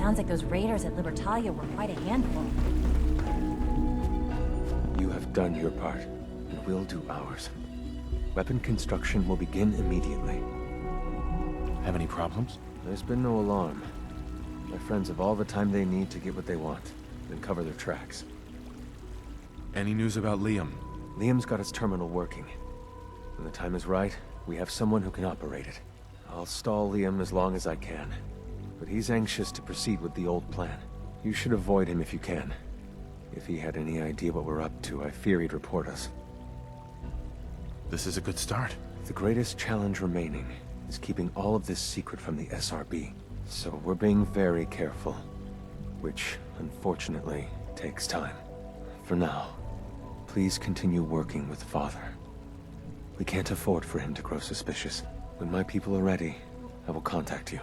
Sounds like those raiders at Libertalia were quite a handful. You have done your part, and we'll do ours. Weapon construction will begin immediately. Have any problems? There's been no alarm. My friends have all the time they need to get what they want, then cover their tracks. Any news about Liam? Liam's got his terminal working. When the time is right, we have someone who can operate it. I'll stall Liam as long as I can. But he's anxious to proceed with the old plan. You should avoid him if you can. If he had any idea what we're up to, I fear he'd report us. This is a good start. The greatest challenge remaining is keeping all of this secret from the SRB. So we're being very careful. Which, unfortunately, takes time. For now, please continue working with Father. We can't afford for him to grow suspicious. When my people are ready, I will contact you.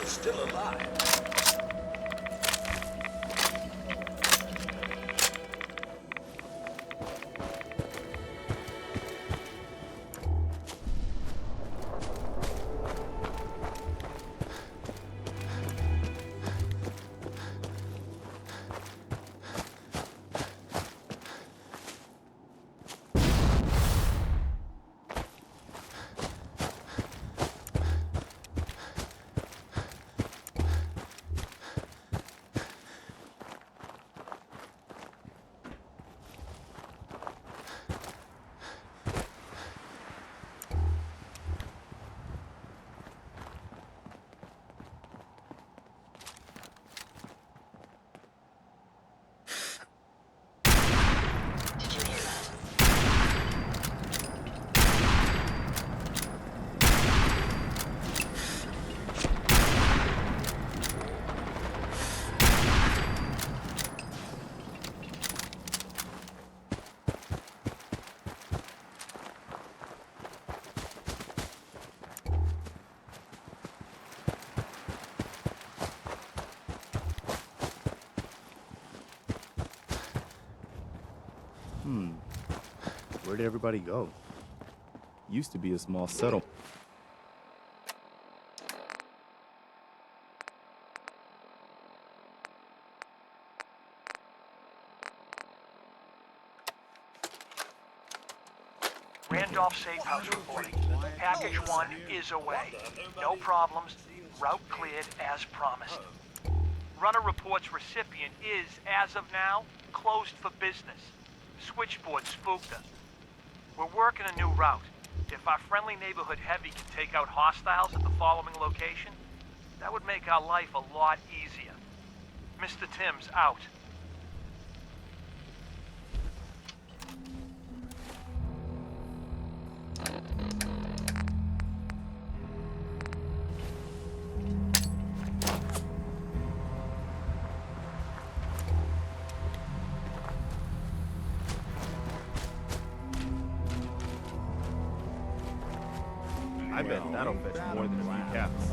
still alive. Where'd everybody go? Used to be a small settlement. Randolph Safe House reporting. Package 1 is away. No problems. Route cleared as promised. Runner reports recipient is, as of now, closed for business. Switchboard spooked her. We're working a new route. If our friendly neighborhood heavy can take out hostiles at the following location, that would make our life a lot easier. Mr. Timms out. I bet that'll fetch more than a few caps.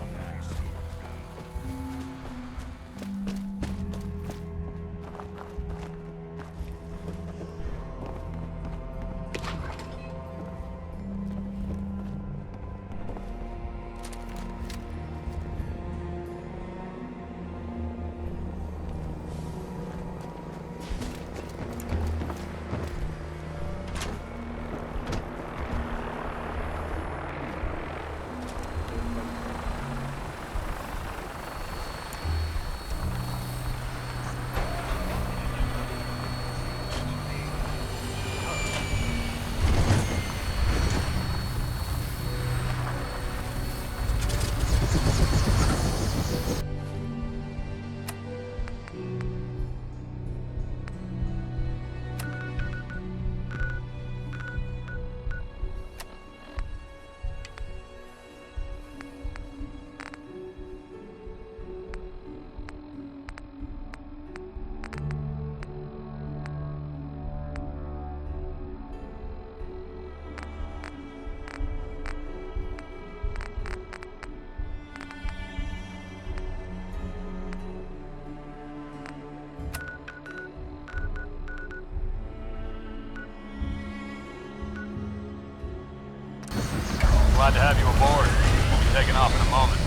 Glad to have you aboard. We'll be taking off in a moment.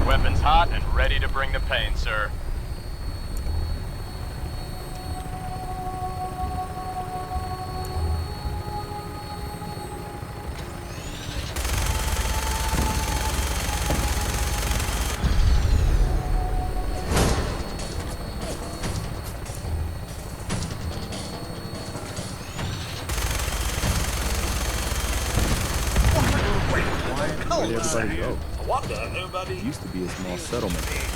Weapons hot and ready to bring the pain, sir. Where'd everybody go? I wonder nobody Used to be a small settlement.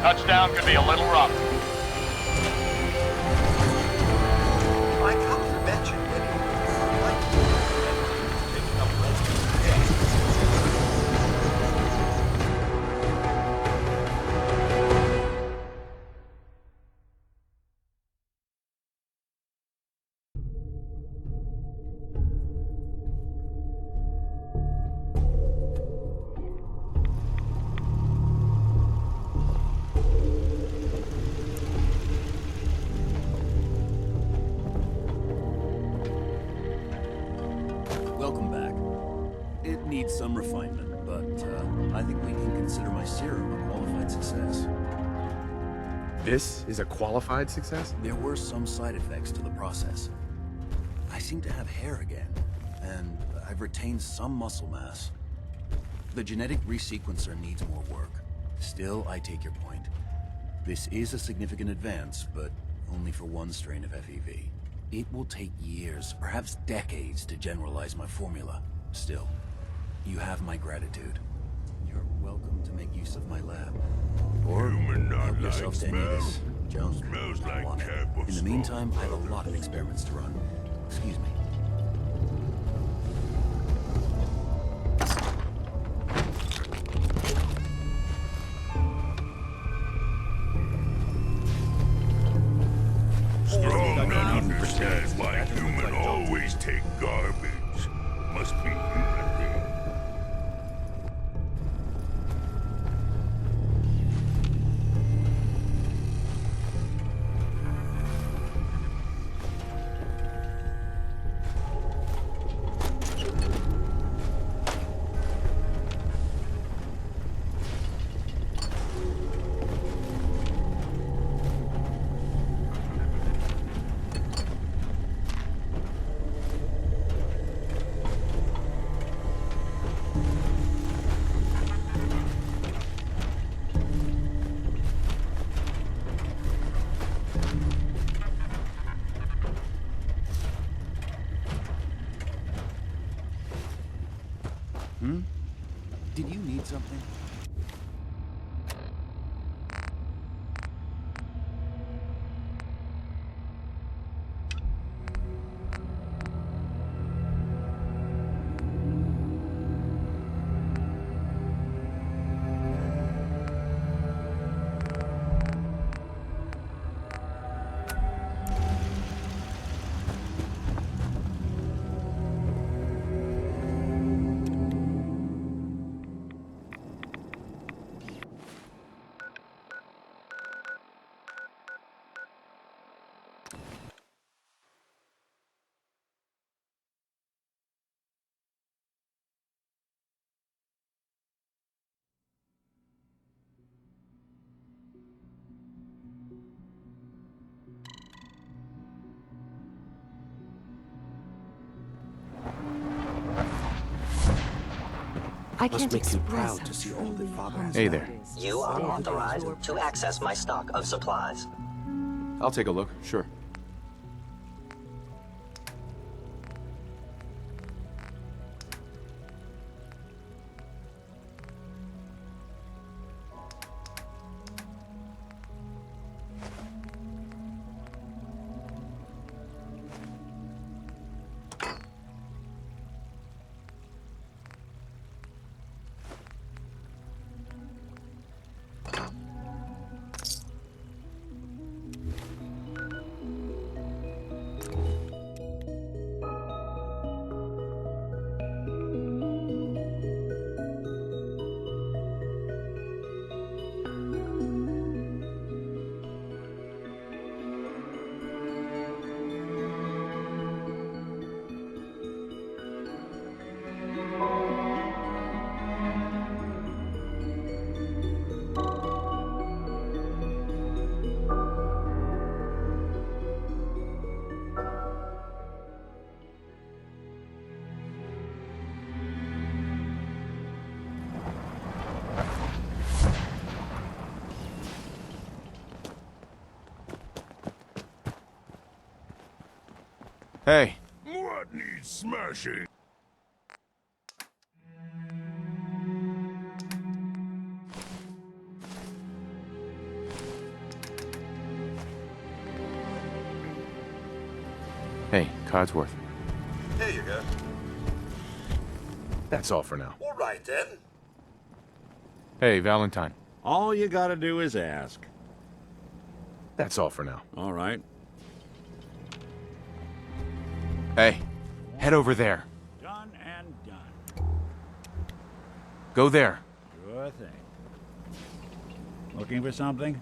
Touchdown could be a little rough. My color mentioned Welcome back. It needs some refinement, but I think we can consider my serum a qualified success. This is a qualified success? There were some side effects to the process. I seem to have hair again, and I've retained some muscle mass. The genetic resequencer needs more work. Still, I take your point. This is a significant advance, but only for one strain of FEV. It will take years, perhaps decades, to generalize my formula. Still, you have my gratitude. You're welcome to make use of my lab. Or help yourself to any of this junk. Smells like Want it. cap of In the smoke. meantime, I have a lot of experiments to run. Excuse me. Strong not understands why human always take garbage. Must be human thing. Did you need something? I Must can't make you express proud how to see all that truly Father has Hey done. there. You are authorized to access my stock of supplies. I'll take a look, sure. Hey. What needs smashing? Hey, Codsworth. Here you go. That's all for now. All right, then. Hey, Valentine. All you gotta do is ask. That's all for now. All right. Hey, head over there. Done and done. Go there. Sure thing. Looking for something?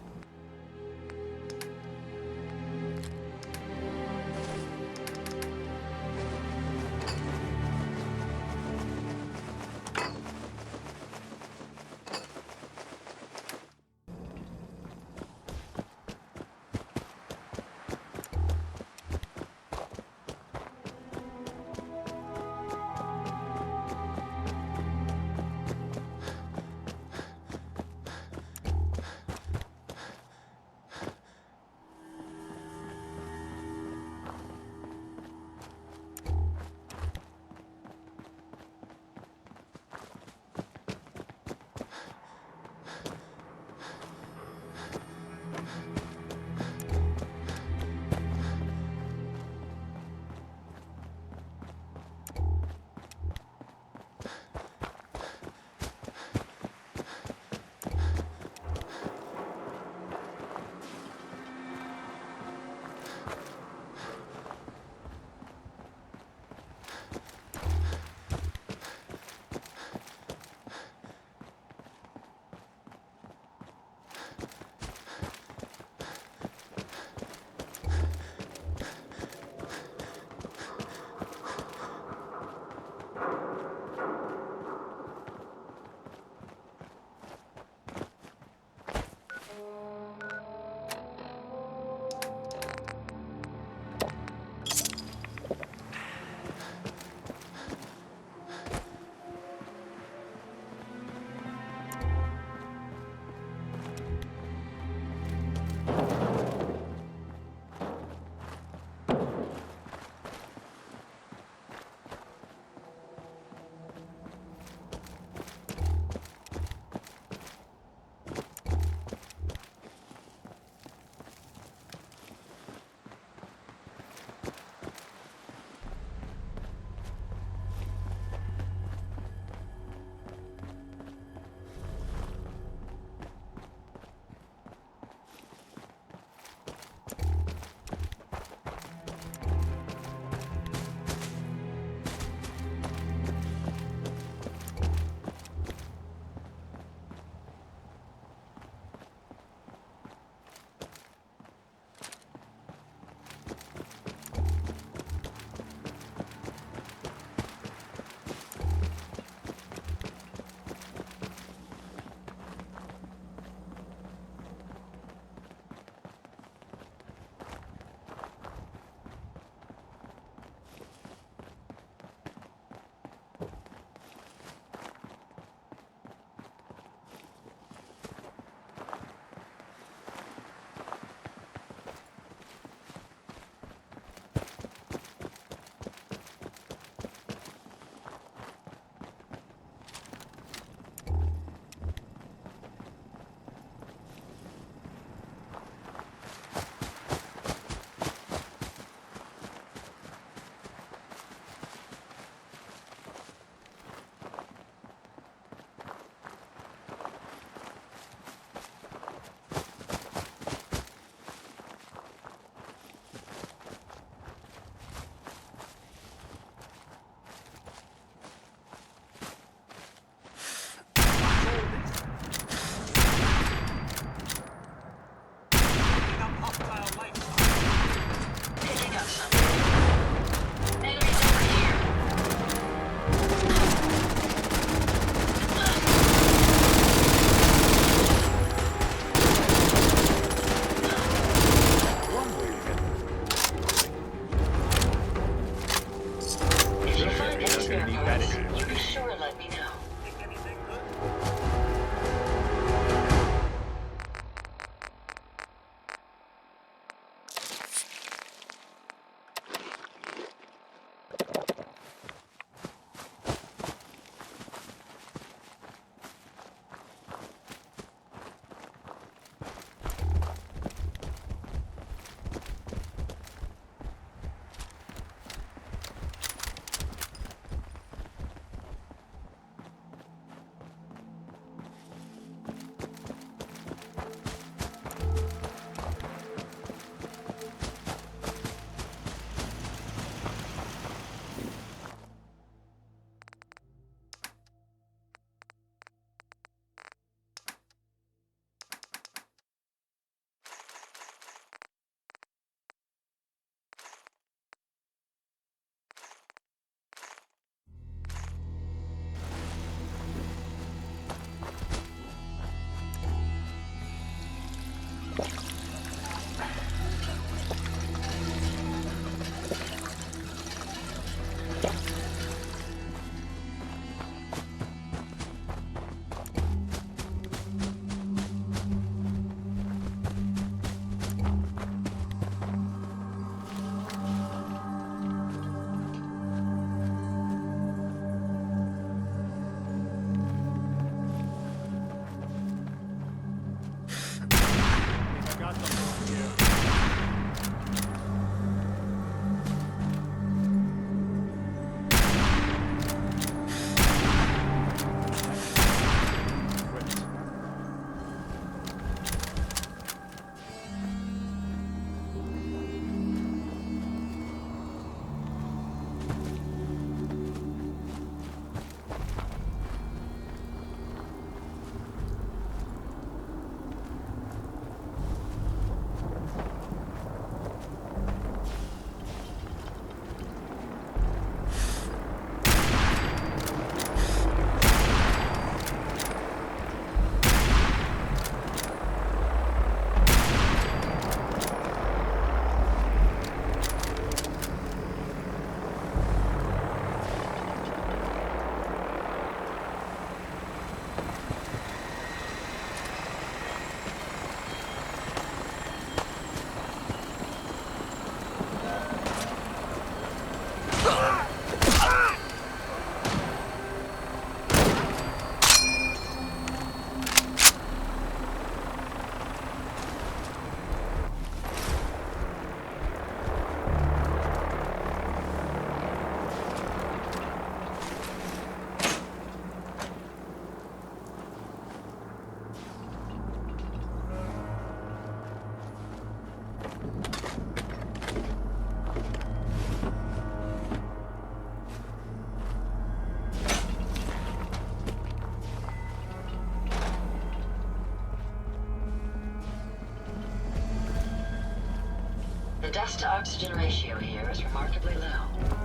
The dust-to-oxygen ratio here is remarkably low.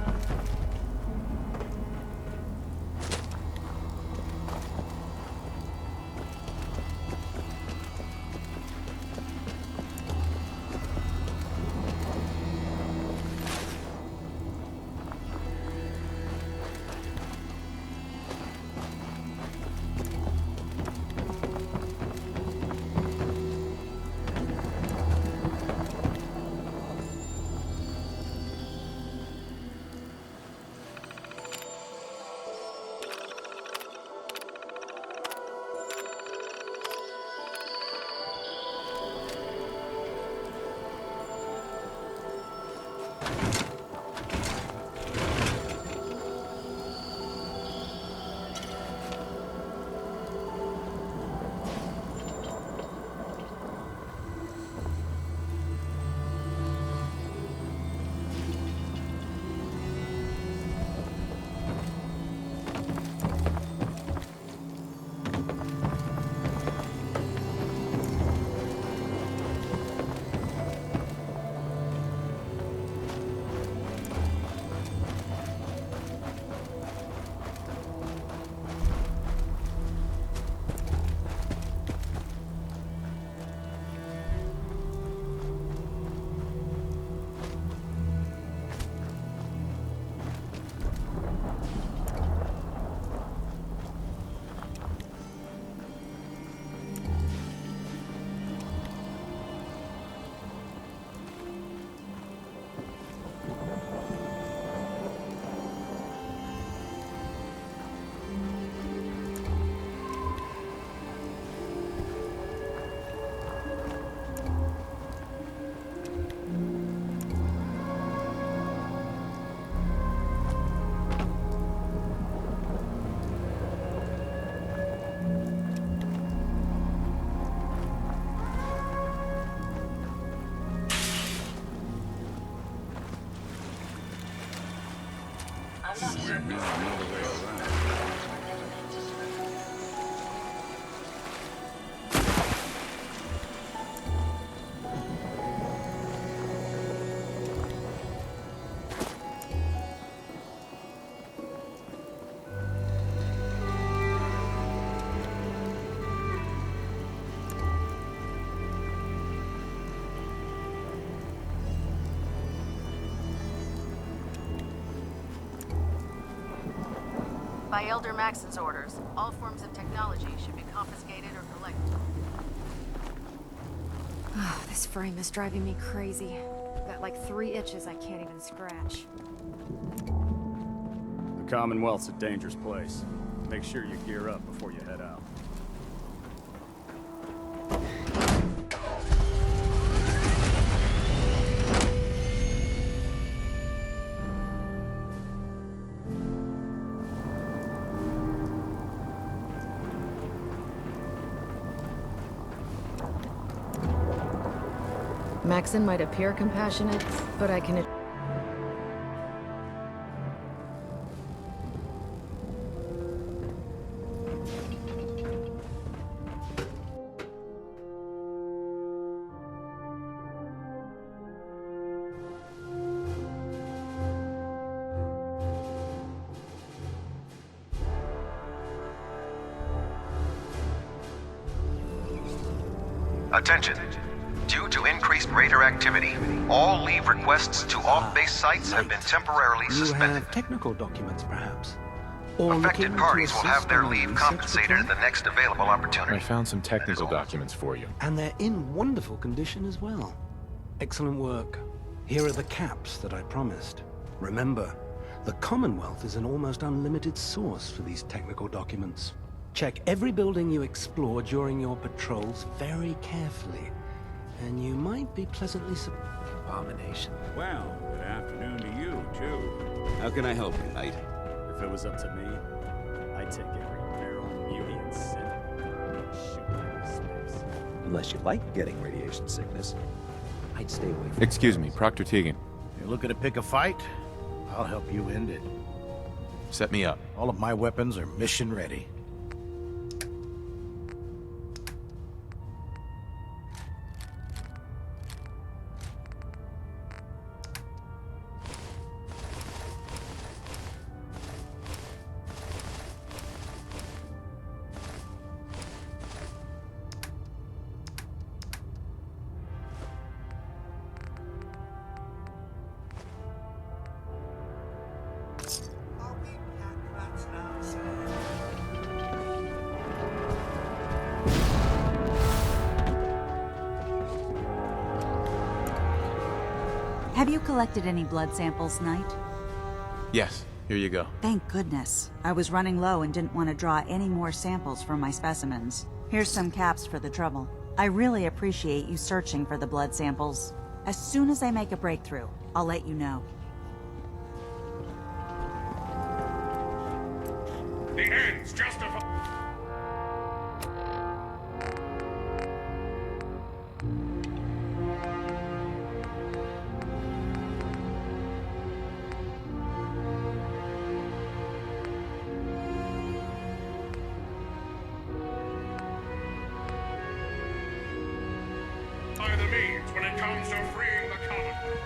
By Elder Maxon's orders, all forms of technology should be confiscated or collected. Oh, this frame is driving me crazy. Got like 3 itches I can't even scratch. The Commonwealth's a dangerous place. Make sure you gear up before you head out. Maxon might appear compassionate, but I can... Attention. Due to increased raider activity, all leave requests to off-base sites have been temporarily suspended. You have technical documents, perhaps? Or Affected parties will have their leave compensated at the next available opportunity. I found some technical documents for you. And they're in wonderful condition as well. Excellent work. Here are the caps that I promised. Remember, the Commonwealth is an almost unlimited source for these technical documents. Check every building you explore during your patrols very carefully, and you might be pleasantly surprised. Abomination. Well, good afternoon to you, too. How can I help you, Knight? If it was up to me, I'd take every barrel, beauty, and sin and shoot them into space. Unless you like getting radiation sickness, I'd stay away from Excuse me, Proctor Teagan. You're looking to pick a fight? I'll help you end it. Set me up. All of my weapons are mission ready. Have you collected any blood samples, Knight? Yes, here you go. Thank goodness. I was running low and didn't want to draw any more samples from my specimens. Here's some caps for the trouble. I really appreciate you searching for the blood samples. As soon as I make a breakthrough, I'll let you know. The ends justify. Are the means when it comes to freeing the Commonwealth.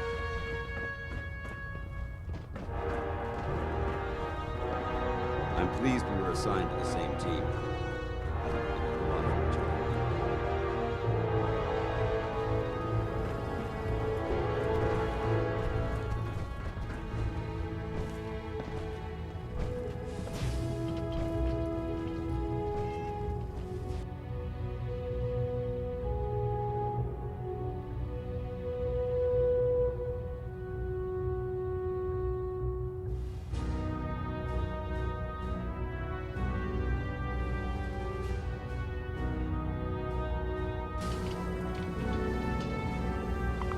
I'm pleased we were assigned to the same team. I think we know a lot from each other.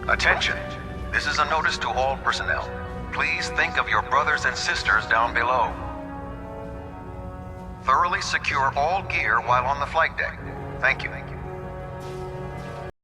Attention. This is a notice to all personnel. Please think of your brothers and sisters down below. Thoroughly secure all gear while on the flight deck. Thank you.